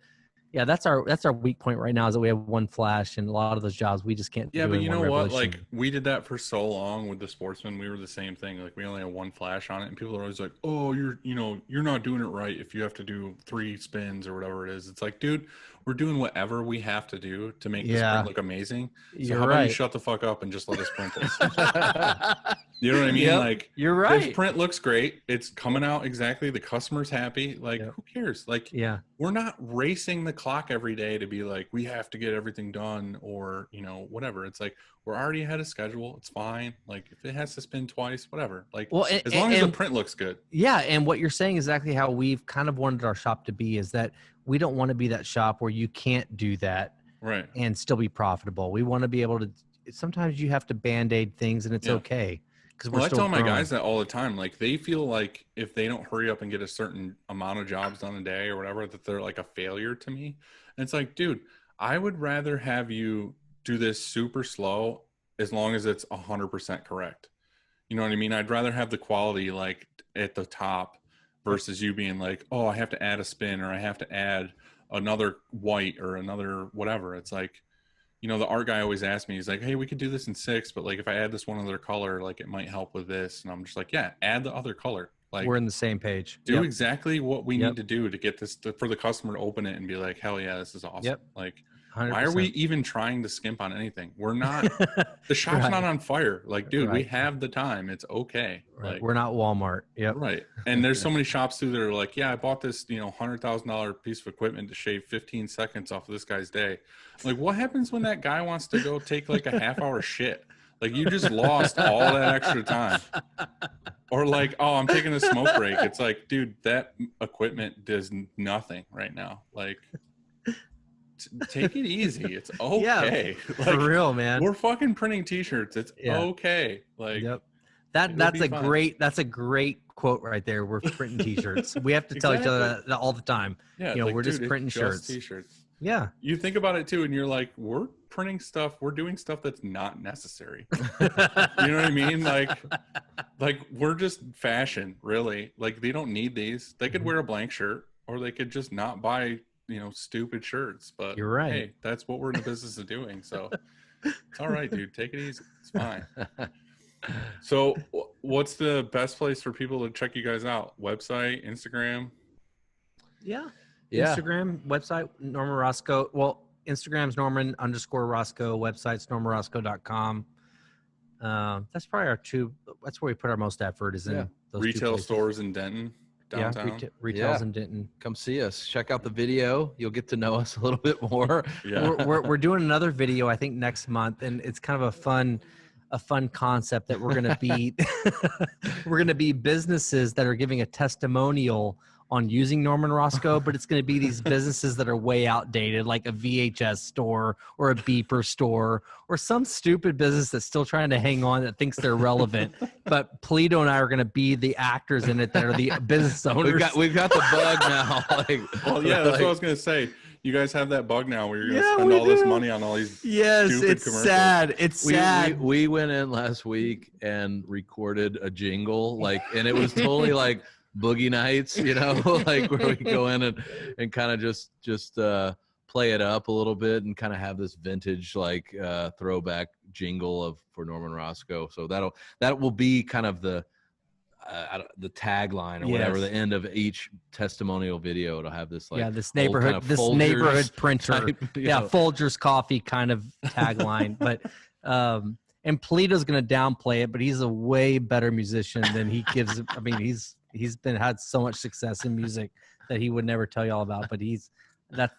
yeah, that's our weak point right now is that we have one flash, and a lot of those jobs we just can't do. Yeah, but you know what? Like, we did that for so long with the Sportsman. We were the same thing. Like, we only had one flash on it, and people are always like, "Oh, you're not doing it right if you have to do 3 spins or whatever it is." It's like, dude, we're doing whatever we have to do to make this print look amazing. So how about you shut the fuck up and just let us print this? You know what I mean? Yep, like, you're right. This print looks great. It's coming out exactly. The customer's happy. Like, who cares? Like, we're not racing the clock every day to be like, we have to get everything done or, whatever. It's like, we're already ahead of schedule. It's fine. Like, if it has to spin twice, whatever. Like, as long as the print looks good. Yeah. And what you're saying is exactly how we've kind of wanted our shop to be, is that we don't want to be that shop where you can't do that and still be profitable. We want to be able to, sometimes you have to Band-Aid things and it's okay. Well, I tell my guys that all the time. Like, they feel like if they don't hurry up and get a certain amount of jobs done a day or whatever, that they're like a failure to me. And it's like, dude, I would rather have you do this super slow as long as it's 100% correct. You know what I mean? I'd rather have the quality like at the top versus you being like, oh, I have to add a spin or I have to add another white or another whatever. It's like, the art guy always asks me, he's like, hey, we could do this in 6, but like if I add this one other color, like it might help with this. And I'm just like, yeah, add the other color. Like, we're in the same page. Do exactly what we need to do to get this for the customer to open it and be like, hell yeah, this is awesome. Like, 100%. Why are we even trying to skimp on anything? We're not, the shop's not on fire. Like, dude, we have the time. It's okay. Like, we're not Walmart. Yep. Right. And there's so many shops too that are like, yeah, I bought this, $100,000 piece of equipment to shave 15 seconds off of this guy's day. Like, what happens when that guy wants to go take like a half-hour shit? Like, you just lost all that extra time. Or like, oh, I'm taking a smoke break. It's like, dude, that equipment does nothing right now. Like, take it easy. It's okay. Yeah, for real, man. We're fucking printing t-shirts. It's okay. Like, that's a great quote right there. We're printing t-shirts. We have to tell each other that all the time. Yeah, we're just printing shirts. T-shirts. Yeah. You think about it too, and you're like, we're printing stuff. We're doing stuff that's not necessary. You know what I mean? Like we're just fashion, really. Like, they don't need these. They could wear a blank shirt, or they could just not buy, stupid shirts. But you're right. Hey, that's what we're in the business of doing. So it's all right, dude. Take it easy. It's fine. So what's the best place for people to check you guys out? Website, Instagram? Yeah. Instagram, website, Norman Roscoe. Well, Instagram's Norman_Roscoe. Website's normanroscoe.com. That's probably that's where we put our most effort is in those retail stores in Denton. Downtown. Retails in Denton. Come see us. Check out the video. You'll get to know us a little bit more. Yeah. We're doing another video, I think, next month, and it's kind of a fun concept that we're going to be we're going to be businesses that are giving a testimonial on using Norman Roscoe, but it's going to be these businesses that are way outdated, like a VHS store or a beeper store or some stupid business that's still trying to hang on that thinks they're relevant. But Pulido and I are going to be the actors in it that are the business owners. We've got the bug now. Well, yeah, that's what I was going to say. you guys have that bug now where you're going to spend all this money on all these stupid it's commercials. sad. It's sad. We went in last week and recorded a jingle, and it was totally like Boogie Nights, like where we go in and kind of just play it up a little bit and kind of have this vintage throwback jingle for Norman Roscoe. So that will be kind of the tagline or whatever, the end of each testimonial video. It'll have this this neighborhood printer type, Folgers coffee kind of tagline. But and Pulido's going to downplay it, but he's a way better musician than he gives. I mean, he's had so much success in music that he would never tell you all about. But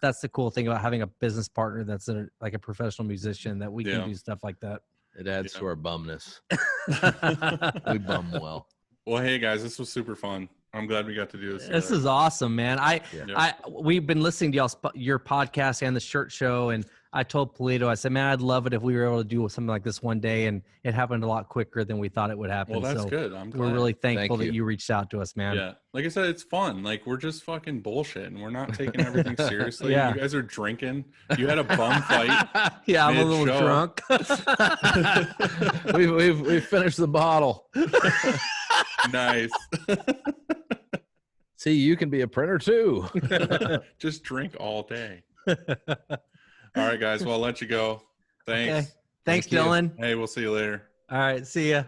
that's the cool thing about having a business partner that's a professional musician, that we can do stuff like that. It adds to our bumness. We bum well. Well, hey guys, this was super fun. I'm glad we got to do this. This is awesome, man. We've been listening to your podcast and the Shirt Show, and I told Pulido, I said, man, I'd love it if we were able to do something like this one day, and it happened a lot quicker than we thought it would happen. Well, that's good. I'm glad. We're really thankful that you reached out to us, man. Yeah, like I said, it's fun. Like, we're just fucking bullshit, and we're not taking everything seriously. You guys are drinking. You had a bum fight. Yeah, I'm a little drunk. We've finished the bottle. Nice. See, you can be a printer too. Just drink all day. All right, guys. Well, I'll let you go. Thanks. Okay. Thanks, Dylan. Hey, we'll see you later. All right. See ya.